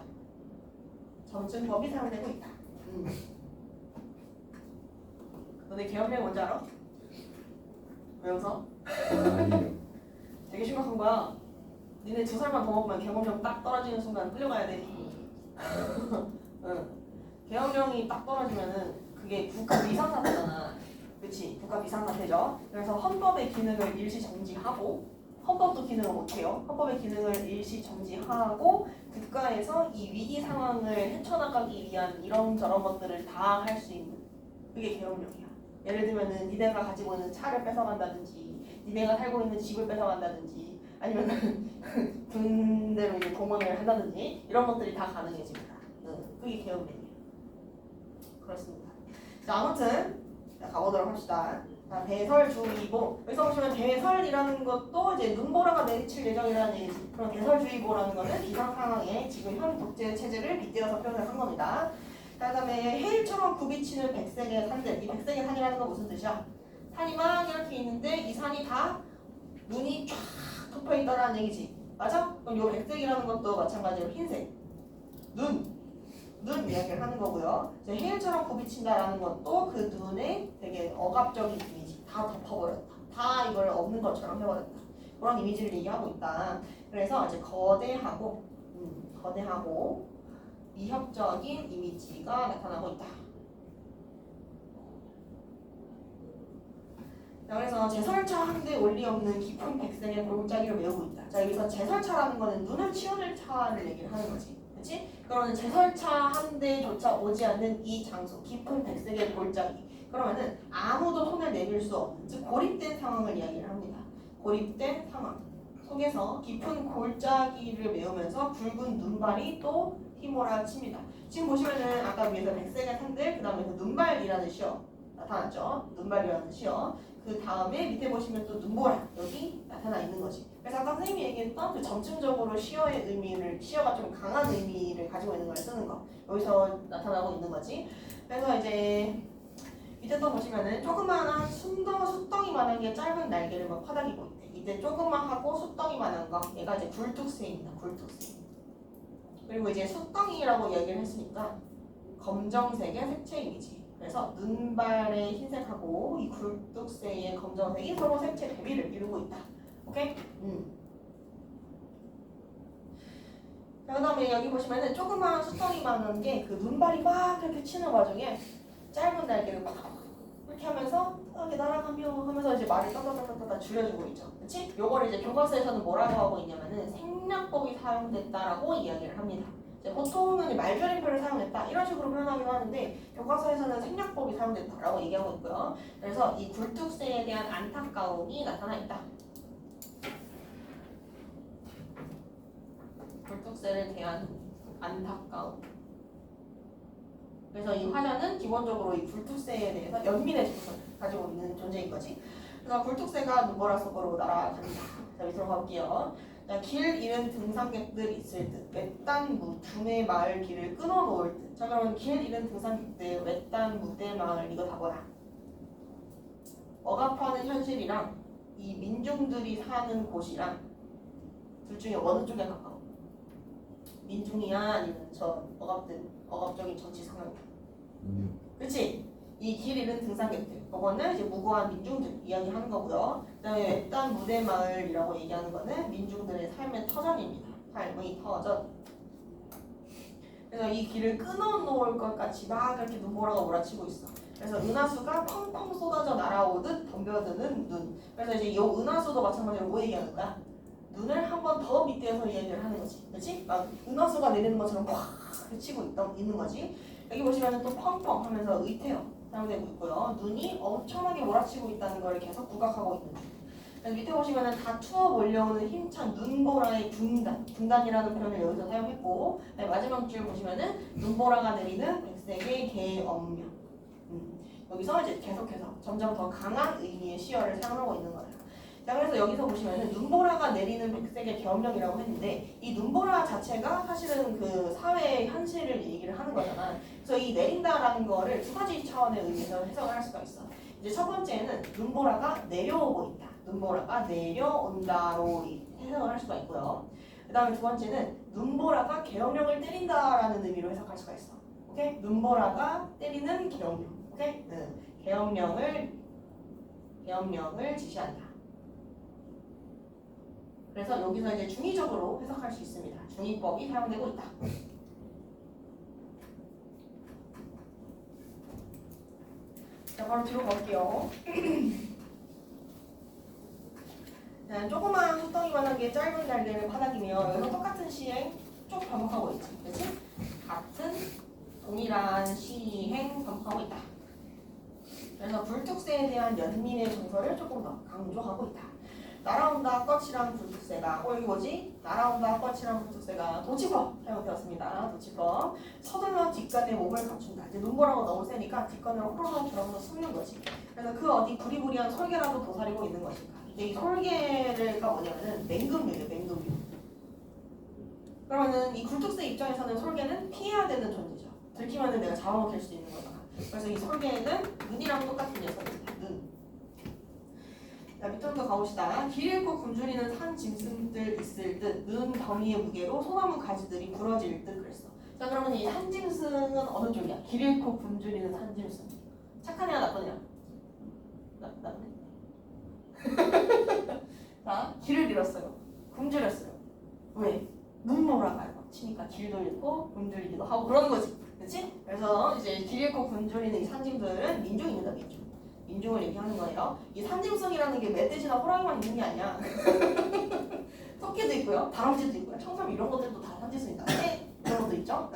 점층법이 사용되고 있다. 너네 계엄령 뭔지 알아? 왜 웃어?
아니요.
되게 심각한 거야. 니네 2살만 더 먹으면 계엄령 딱 떨어지는 순간 끌려가야 돼. 응. 계엄령이 딱 떨어지면은 그게 국가 비상사태잖아. 그치? 국가 비상사태죠. 그래서 헌법의 기능을 일시 정지하고, 헌법도 기능을 못해요. 헌법의 기능을 일시 정지하고 국가에서 이 위기 상황을 헤쳐나가기 위한 이런저런 것들을 다 할 수 있는 그게 계엄령이야. 예를 들면은 니네가 가지고 있는 차를 뺏어간다든지, 니네가 살고 있는 집을 뺏어간다든지, 아니면은 군대로 이제 동원을 한다든지 이런 것들이 다 가능해집니다. 그게 계엄령이에요. 그렇습니다. 자, 아무튼 가보도록 합시다. 자, 대설주의보. 여기서 보시면 대설이라는 것도 이제 눈보라가 내리칠 예정이라는 얘기지. 그럼 대설주의보라는 거는 비상 상황에 지금 현 독재 체제를 빗대어서 표현을 한 겁니다. 그다음에 해일처럼 굽이치는 백색의 산들. 이 백색의 산이라는 건 무슨 뜻이야? 산이 막 이렇게 있는데 이 산이 다 눈이 쫙 덮여 있다라는 얘기지. 맞아? 그럼 이 백색이라는 것도 마찬가지로 흰색. 눈 이야기를 하는 거고요. 이제 해일처럼 굽이친다라는 것도 그 눈에 되게 억압적인 이미지, 다 덮어버렸다. 다 이걸 없는 것처럼 해버렸다. 그런 이미지를 얘기하고 있다. 그래서 이제 거대하고 위협적인 이미지가 나타나고 있다. 자, 그래서 제설차 한데 원리 없는 깊은 백색의 골짜기를 메우고 있다. 자, 여기서 제설차라는 거는 눈을 치워낼 차를 얘기를 하는 거지. 그치? 그러면 제설차 한 대조차 오지 않는 이 장소, 깊은 백색의 골짜기. 그러면은 아무도 손을 내밀 수 없는, 즉 고립된 상황을 이야기를 합니다. 고립된 상황 속에서 깊은 골짜기를 메우면서 붉은 눈발이 또 휘몰아칩니다. 지금 보시면은 아까 위에서 백색의 산들, 그 다음에 그 눈발이라는 시어 나타났죠. 눈발이라는 시어. 그 다음에 밑에 보시면 또 눈보라 여기 나타나 있는 거지. 그래서 아까 선생님이 얘기했던 그 점층적으로 시어의 의미를, 시어가 좀 강한 의미를 가지고 있는 걸 쓰는 거 여기서 나타나고 있는 거지. 그래서 이제 밑에 또 보시면은 조그마한 숫덩이만한 게 짧은 날개를 막 파닥이고 있대. 이때 조그마하고 숫덩이만한 거 얘가 이제 굴뚝새입니다. 굴뚝새. 그리고 이제 숫덩이라고 이야기를 했으니까 검정색의 색채 이미지. 그래서 눈발의 흰색하고 이 굴뚝새의 검정색이 서로 색채 대비를 이루고 있다. 오케이? 자, 그 다음에 여기 보시면은 조그마한 숫덩이만한 게 그 눈발이 막 이렇게 치는 와중에 짧은 날개를 막 이렇게 하면서 이렇게 날아가며 하면서 이제 말을 따다다다다 줄여주고 있죠. 그치? 요걸 이제 교과서에서는 뭐라고 하고 있냐면은 생략법이 사용됐다라고 이야기를 합니다. 보통은 말줄임표를 사용했다 이런 식으로 표현하기도 하는데 교과서에서는 생략법이 사용됐다라고 얘기하고 있고요. 그래서 이 굴뚝새에 대한 안타까움이 나타나 있다. 굴뚝새에 대한 안타까움. 그래서 이 화자는 기본적으로 이 굴뚝새에 대해서 연민의 정서를 가지고 있는 존재인 거지. 그래서 굴뚝새가 눈보라 속으로 날아갑니다. 자, 밑으로 가볼게요. 자, 길 잃은 등산객들 있을 듯 외딴 두뇌 마을 길을 끊어놓을 듯. 자, 그러면 길 잃은 등산객들 외딴 무대 마을 이거 다 보라. 억압하는 현실이랑 이 민중들이 사는 곳이랑 둘 중에 어느 쪽에 가까워? 민중이야 아니면 저 억압적인 정치 상황이야? 그치? 이 길 잃은 등산객들 그거는 이제 무고한 민중들 이야기하는 거고요. 그다음에 외딴 무대 마을이라고 얘기하는 거는 민중들의 삶의 터전입니다. 삶의 터전. 그래서 이 길을 끊어놓을 것 같이 막 이렇게 눈보라가 몰아치고 있어. 그래서 은하수가 펑펑 쏟아져 날아오듯 덤벼드는 눈. 그래서 이제 이 은하수도 마찬가지로 뭐 얘기하는 거야? 눈을 한 번 더 밑에서 이야기를 하는 거지. 그렇지? 막 은하수가 내리는 것처럼 확 치고 있는 거지. 여기 보시면 또 펑펑 하면서 의태어 사용되고 있고요. 눈이 엄청나게 몰아치고 있다는 걸 계속 부각하고 있는 중. 밑에 보시면 다투어 몰려오는 힘찬 눈보라의 군단이라는 표현을 여기서 사용했고, 마지막 줄 보시면은 눈보라가 내리는 백색의 계엄령. 여기서 이제 계속해서 점점 더 강한 의미의 시어를 사용하고 있는 거예요. 자, 그래서 여기서 보시면은 눈보라가 내리는 백색의 계엄령이라고 했는데 이 눈보라 자체가 사실은 그 사회의 현실을 얘기를 하는 거잖아. 그래서 이 내린다라는 거를 두 가지 차원의 의미에서 해석을 할 수가 있어. 이제 첫 번째는 눈보라가 내려오고 있다. 눈보라가 내려온다로 해석을 할 수가 있고요. 그 다음에 두 번째는 눈보라가 계엄령을 때린다라는 의미로 해석할 수가 있어. 오케이? 눈보라가 때리는 계엄령. 오케이? 계엄령을 지시한다. 그래서 여기서 이제 중의적으로 해석할 수 있습니다. 중의법이 사용되고 있다. 자, 바로 뒤로 갈게요. 자, 조그만 호떡이만한 게 짧은 날개를 파닥이며 여기서 똑같은 시행 쭉 반복하고 있지. 그렇지? 같은 동일한 시행 반복하고 있다. 그래서 불특새에 대한 연민의 정서를 조금 더 강조하고 있다. 날아온다 거칠한 불특새가 여기 뭐지? 날아온다 거칠한 불특새가 도치법 사용되었습니다. 도치법. 서둘러 뒷간에 몸을 갖춘다. 이제 눈보라가 너무 세니까 뒷간으로 호로록 들어가서 숨는 거지. 그래서 그 어디 부리부리한 설계라도 도사리고 있는 것인가. 근데 이 설계가 뭐냐면은 맹금류예요. 맹금류. 그러면은 이 굴뚝새 입장에서는 설계는 피해야 되는 존재죠. 들키면은 내가 잡아먹힐 수도 있는 거잖아. 그래서 이 설계는 눈이랑 똑같은 녀석입니다. 눈. 자, 밑으로 더 가봅시다. 길 잃고 굶주리는 산 짐승들 있을 듯 눈 더미의 무게로 소나무 가지들이 부러질 듯 그랬어. 자, 그러면 이 산 짐승은 어느 쪽이야? 길 잃고 굶주리는 산 짐승. 착하냐 나쁘냐? 나쁘네. 자, 길을 잃었어요. 굶주렸어요. 왜? 눈보라가 막 치니까 길도 잃고 굶주리기도 하고 그러는 거지. 그렇지? 그래서 이제 길 잃고 굶주리는 이 산짐승들은 민중입니다. 민중을 얘기하는 거예요. 이 산짐승이라는 게 멧돼지나 호랑이만 있는 게 아니야. 토끼도 있고요, 다람쥐도 있고요, 청설모 이런 것들도 다 산짐승이다. 이런 것도 있죠.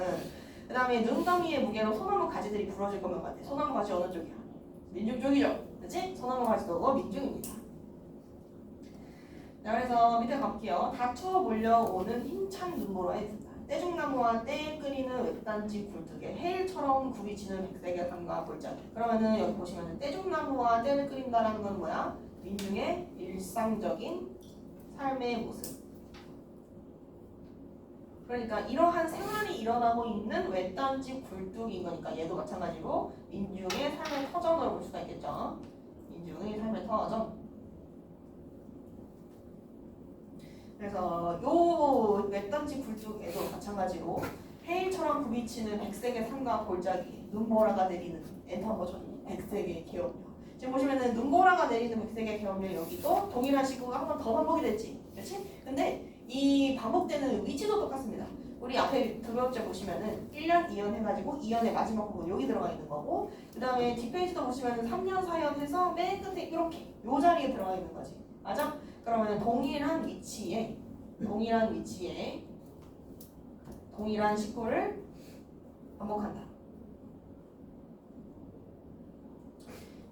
그 다음에 눈더미의 무게로 소나무 가지들이 부러질 것만 같아. 소나무 가지 어느 쪽이야? 민중 쪽이죠. 그렇지? 소나무 가지도 민중입니다. 자, 그래서 밑에 가볼게요. 다투어 몰려오는 힘찬 눈보라에 든다. 떼죽나무와 떼 끓이는 웹단지 굴뚝에 해일처럼 굽이치는 백색의 감과 골짜기. 그러면은 여기 보시면은 떼죽나무와 떼를 끓인다라는 건 뭐야? 민중의 일상적인 삶의 모습. 그러니까 이러한 생활이 일어나고 있는 웹단지 굴뚝인 거니까 얘도 마찬가지로 민중의 삶의 터전으로 볼 수가 있겠죠. 민중의 삶의 터전. 그래서 요 웹단지 굴뚝에도 마찬가지로 해일처럼 굽이치는 백색의 산과 골짜기, 눈보라가 내리는 엔터 버전 백색의 계엄령. 지금 보시면은 눈보라가 내리는 백색의 계엄령 여기도 동일한 시구가 한 번 더 반복이 됐지, 그렇지? 근데 이 반복되는 위치도 똑같습니다. 우리 앞에 두 번째 보시면은 1년, 2년 해가지고 2년의 마지막 부분 여기 들어가 있는 거고, 그 다음에 뒷페이지도 보시면은 3년, 4년 해서 맨 끝에 이렇게 요 자리에 들어가 있는 거지, 맞아? 그러면 동일한 위치에 동일한 식구를 반복한다.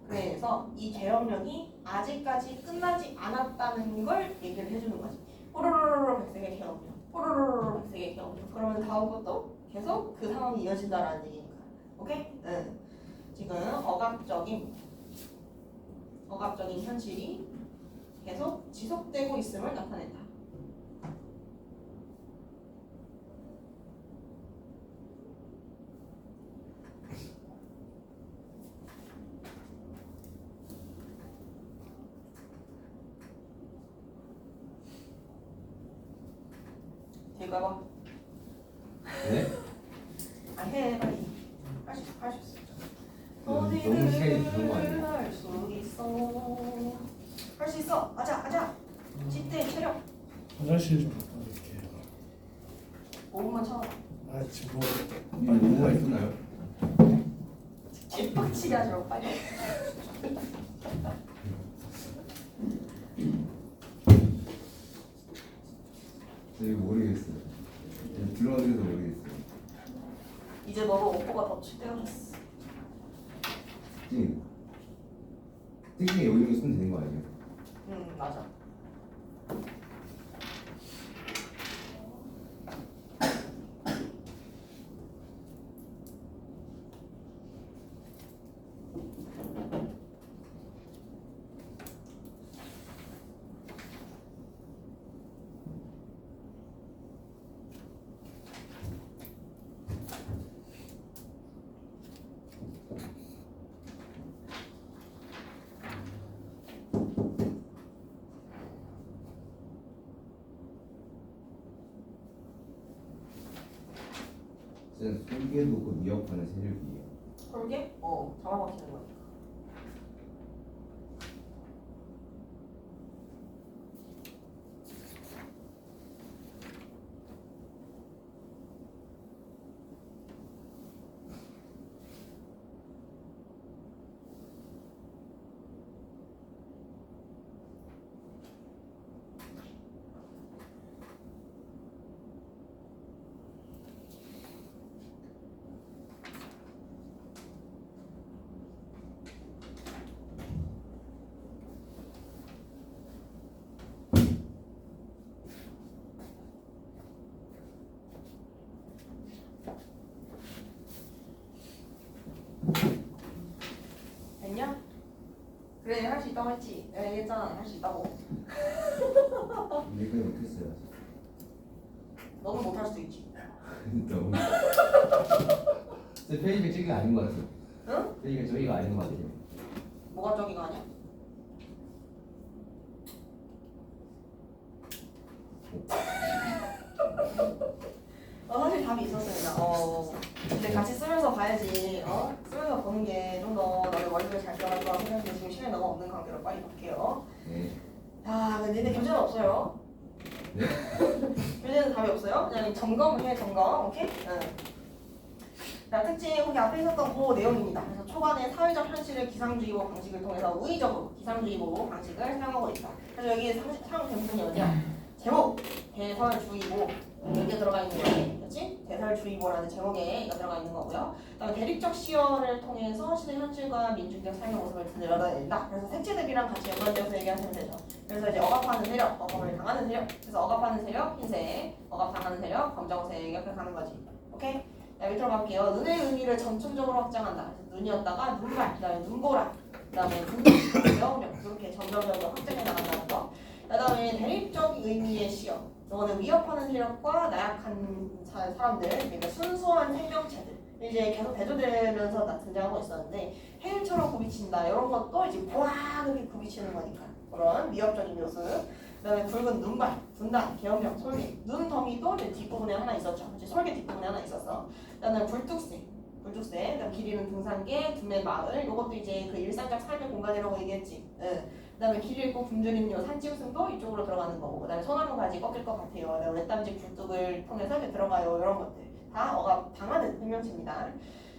그래서 이 계엄령이 아직까지 끝나지 않았다는 걸 얘기를 해주는 거지. 뽀로로로로 백색의 계엄령, 뽀로로로로 백색의 계엄령. 그러면 다음 것도 계속 그 상황이 이어진다라는 얘기니까. 오케이? 지금 억압적인 현실이 계속 지속되고 있음을 나타낸다. 이거 봐.
네?
아, 해 빨리. 할 수 있어.
너무 시간이 좋은 거 아니에요?
할 수 있어. 가자. 10대 체력.
화장실 좀 갔다 올게요.
5분만 참아.
아 지금
뭐가 있었나요?
개빡치게 하지 마 빨리.
저희 모르겠어요. 들어가면서 모르겠어요.
이제 너로 오빠가 덮칠 때가 됐어.
특징이 여기로 쓰면 되는 거 아니에요?
맞아.
어쨌든 설계도 그 위협하는 세력이에요.
설계? 잡아먹히는 거니까. 됐냐? 그래, 할 수 있다고 했지. 내가 얘기했잖아, 할 수 있다고.
근데 그게 못했어요.
너는 못할 수도 있지.
너무. 저 페이지가 저기가 아닌 것 같아요.
응?
페이지가 저기가 아닌 것 같아요.
뭐가 저기가 아니야? 사실 답이 있었습니다. 근데 같이 쓰면서 봐야지. 쓰면서 보는 게 좀 더 너의 머리를 잘 들어갈 거라고 생각해서 지금 시간이 너무 없는 관계로 빨리 갈게요.
네.
근데 니네 교재는 없어요.
네?
교재는 답이 없어요. 그냥 점검해, 점검. 오케이? 응. 자, 특징 거기 앞에 있었던 그 내용입니다. 그래서 초반에 사회적 현실을 기상주의보 방식을 통해서 우의적으로 기상주의보 방식을 사용하고 있다. 그래서 여기 사용된 부분이 어디야? 제목 대설주의보 이게 들어가 있는 거지, 그렇지? 대설주의보라는 제목에 이거 들어가 있는 거고요. 그다음에 대립적 시연을 통해서 시대 현실과 민중적 삶의 모습을 드러낸다. 그래서 색채 대비랑 같이 연관되어서 얘기하시면 되죠. 그래서 이제 억압하는 세력, 억압을 당하는 세력. 그래서 억압하는 세력 흰색, 억압당하는 세력 검정색 이렇게 가는 거지. 오케이? 자, 밑으로 갈게요. 눈의 의미를 점층적으로 확장한다. 그래서 눈이었다가 눈발, 그다음에 눈보라, 그다음에 눈명 이렇게 점점적으로 확장해 나간다는 거. 그다음에 대립적 의미의 시험. 이거는 위협하는 세력과 나약한 사람들, 그러니까 순수한 생명체들 이제 계속 대조되면서 등장하고 있었는데 해일처럼 굽이친다 이런 것도 이제 보아 그렇게 굽이치는 거니까 그런 위협적인 모습. 그다음에 붉은 눈발, 분단, 계엄령, 솔개, 눈덩이도 이제 뒷부분에 하나 있었죠. 이제 솔개 뒷부분에 하나 있었어. 그다음에 굴뚝새, 그다음 길이는 등산계, 두메 마을, 이것도 이제 그 일상적 삶의 공간이라고 얘기했지. 그다음에 길 잃고 굶주림요, 산지우승도 이쪽으로 들어가는 거고, 그다음에 소나무 가지 꺾일 것 같아요. 그다음에 외딴지 굴뚝을 통해서 이렇게 들어가요. 이런 것들 다 억압 당하는 생명체입니다.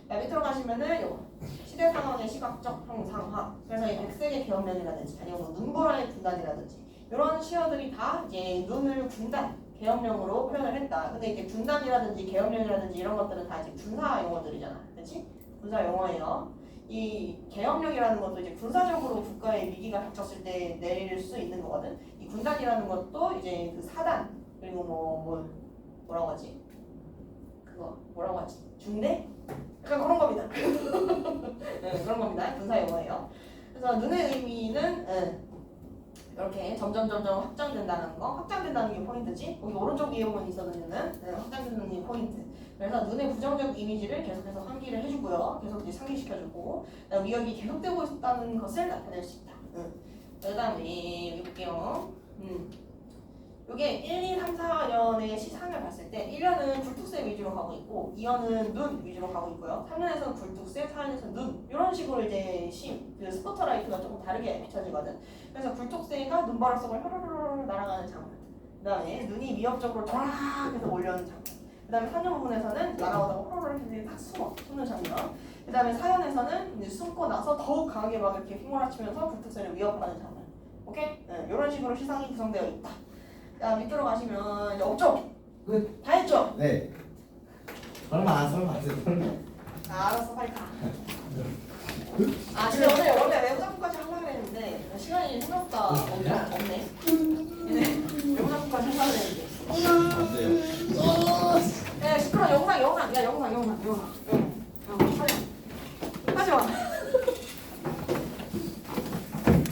밑으로 가시면은 요거 시대 상황의 시각적 형상화. 그래서 이 백색의 계엄령이라든지 아니면 뭐 눈보라의 분단이라든지 이런 시어들이 다 이제 눈을 군단 계엄령으로 표현을 했다. 근데 이게 군단이라든지 계엄령이라든지 이런 것들은 다 이제 군사 용어들이잖아, 그렇지? 군사 용어예요. 이 계엄령이라는 것도 이제 군사적으로 국가의 위기가 닥쳤을 때 내릴 수 있는 거거든. 이 군단이라는 것도 이제 그 사단 그리고 뭐라고 하지? 그거 뭐라고 하지? 중대? 약간 그런 겁니다. 네, 그런 겁니다. 군사 용어예요. 그래서 눈의 의미는 이렇게 점점 확장된다는 거. 확장된다는 게 포인트지. 여기 오른쪽 위에 보면 있거든요. 확장된다는 게 포인트. 그래서 눈의 부정적 이미지를 계속해서 상기를 해주고요. 계속 이제 상기시켜주고 위협이 계속되고 있다는 것을 나타낼 수 있다. 그 다음에 여기 볼게요. 이게 1, 2, 3, 4년의 시상을 봤을 때 1년은 굴뚝색 위주로 가고 있고 2년은 눈 위주로 가고 있고요. 3년에서는 굴뚝색, 4년에서는 눈 이런 식으로 이제 그 스포트라이트가 조금 다르게 비춰지거든. 그래서 굴뚝색과 눈바라 속을 흐르르르 날아가는 장면, 그 다음에 눈이 위협적으로 쫙 해서 몰려오는 장면, 그 다음에 3년 부분에서는 날아오다가 호로를 딱 숨는 장면, 그 다음에 4년에서는 이제 숨고 나서 더욱 강하게 막 이렇게 휘몰아치면서 굴뚝색을 위협하는 장면. 오케이? 이런 식으로 시상이 구성되어 있다. 자, 밑으로 가시면 이제 없죠? 다 했죠?
네. 설마.
알았어, 빨리 가. 근데 오늘 원래 외부작품까지 하려고 했는데 시간이 생각보다 없네. 외부작품까지 하려고 했는데.
안 돼요.
네, 시끄러워. 영상. 야, 영상. 하지 마.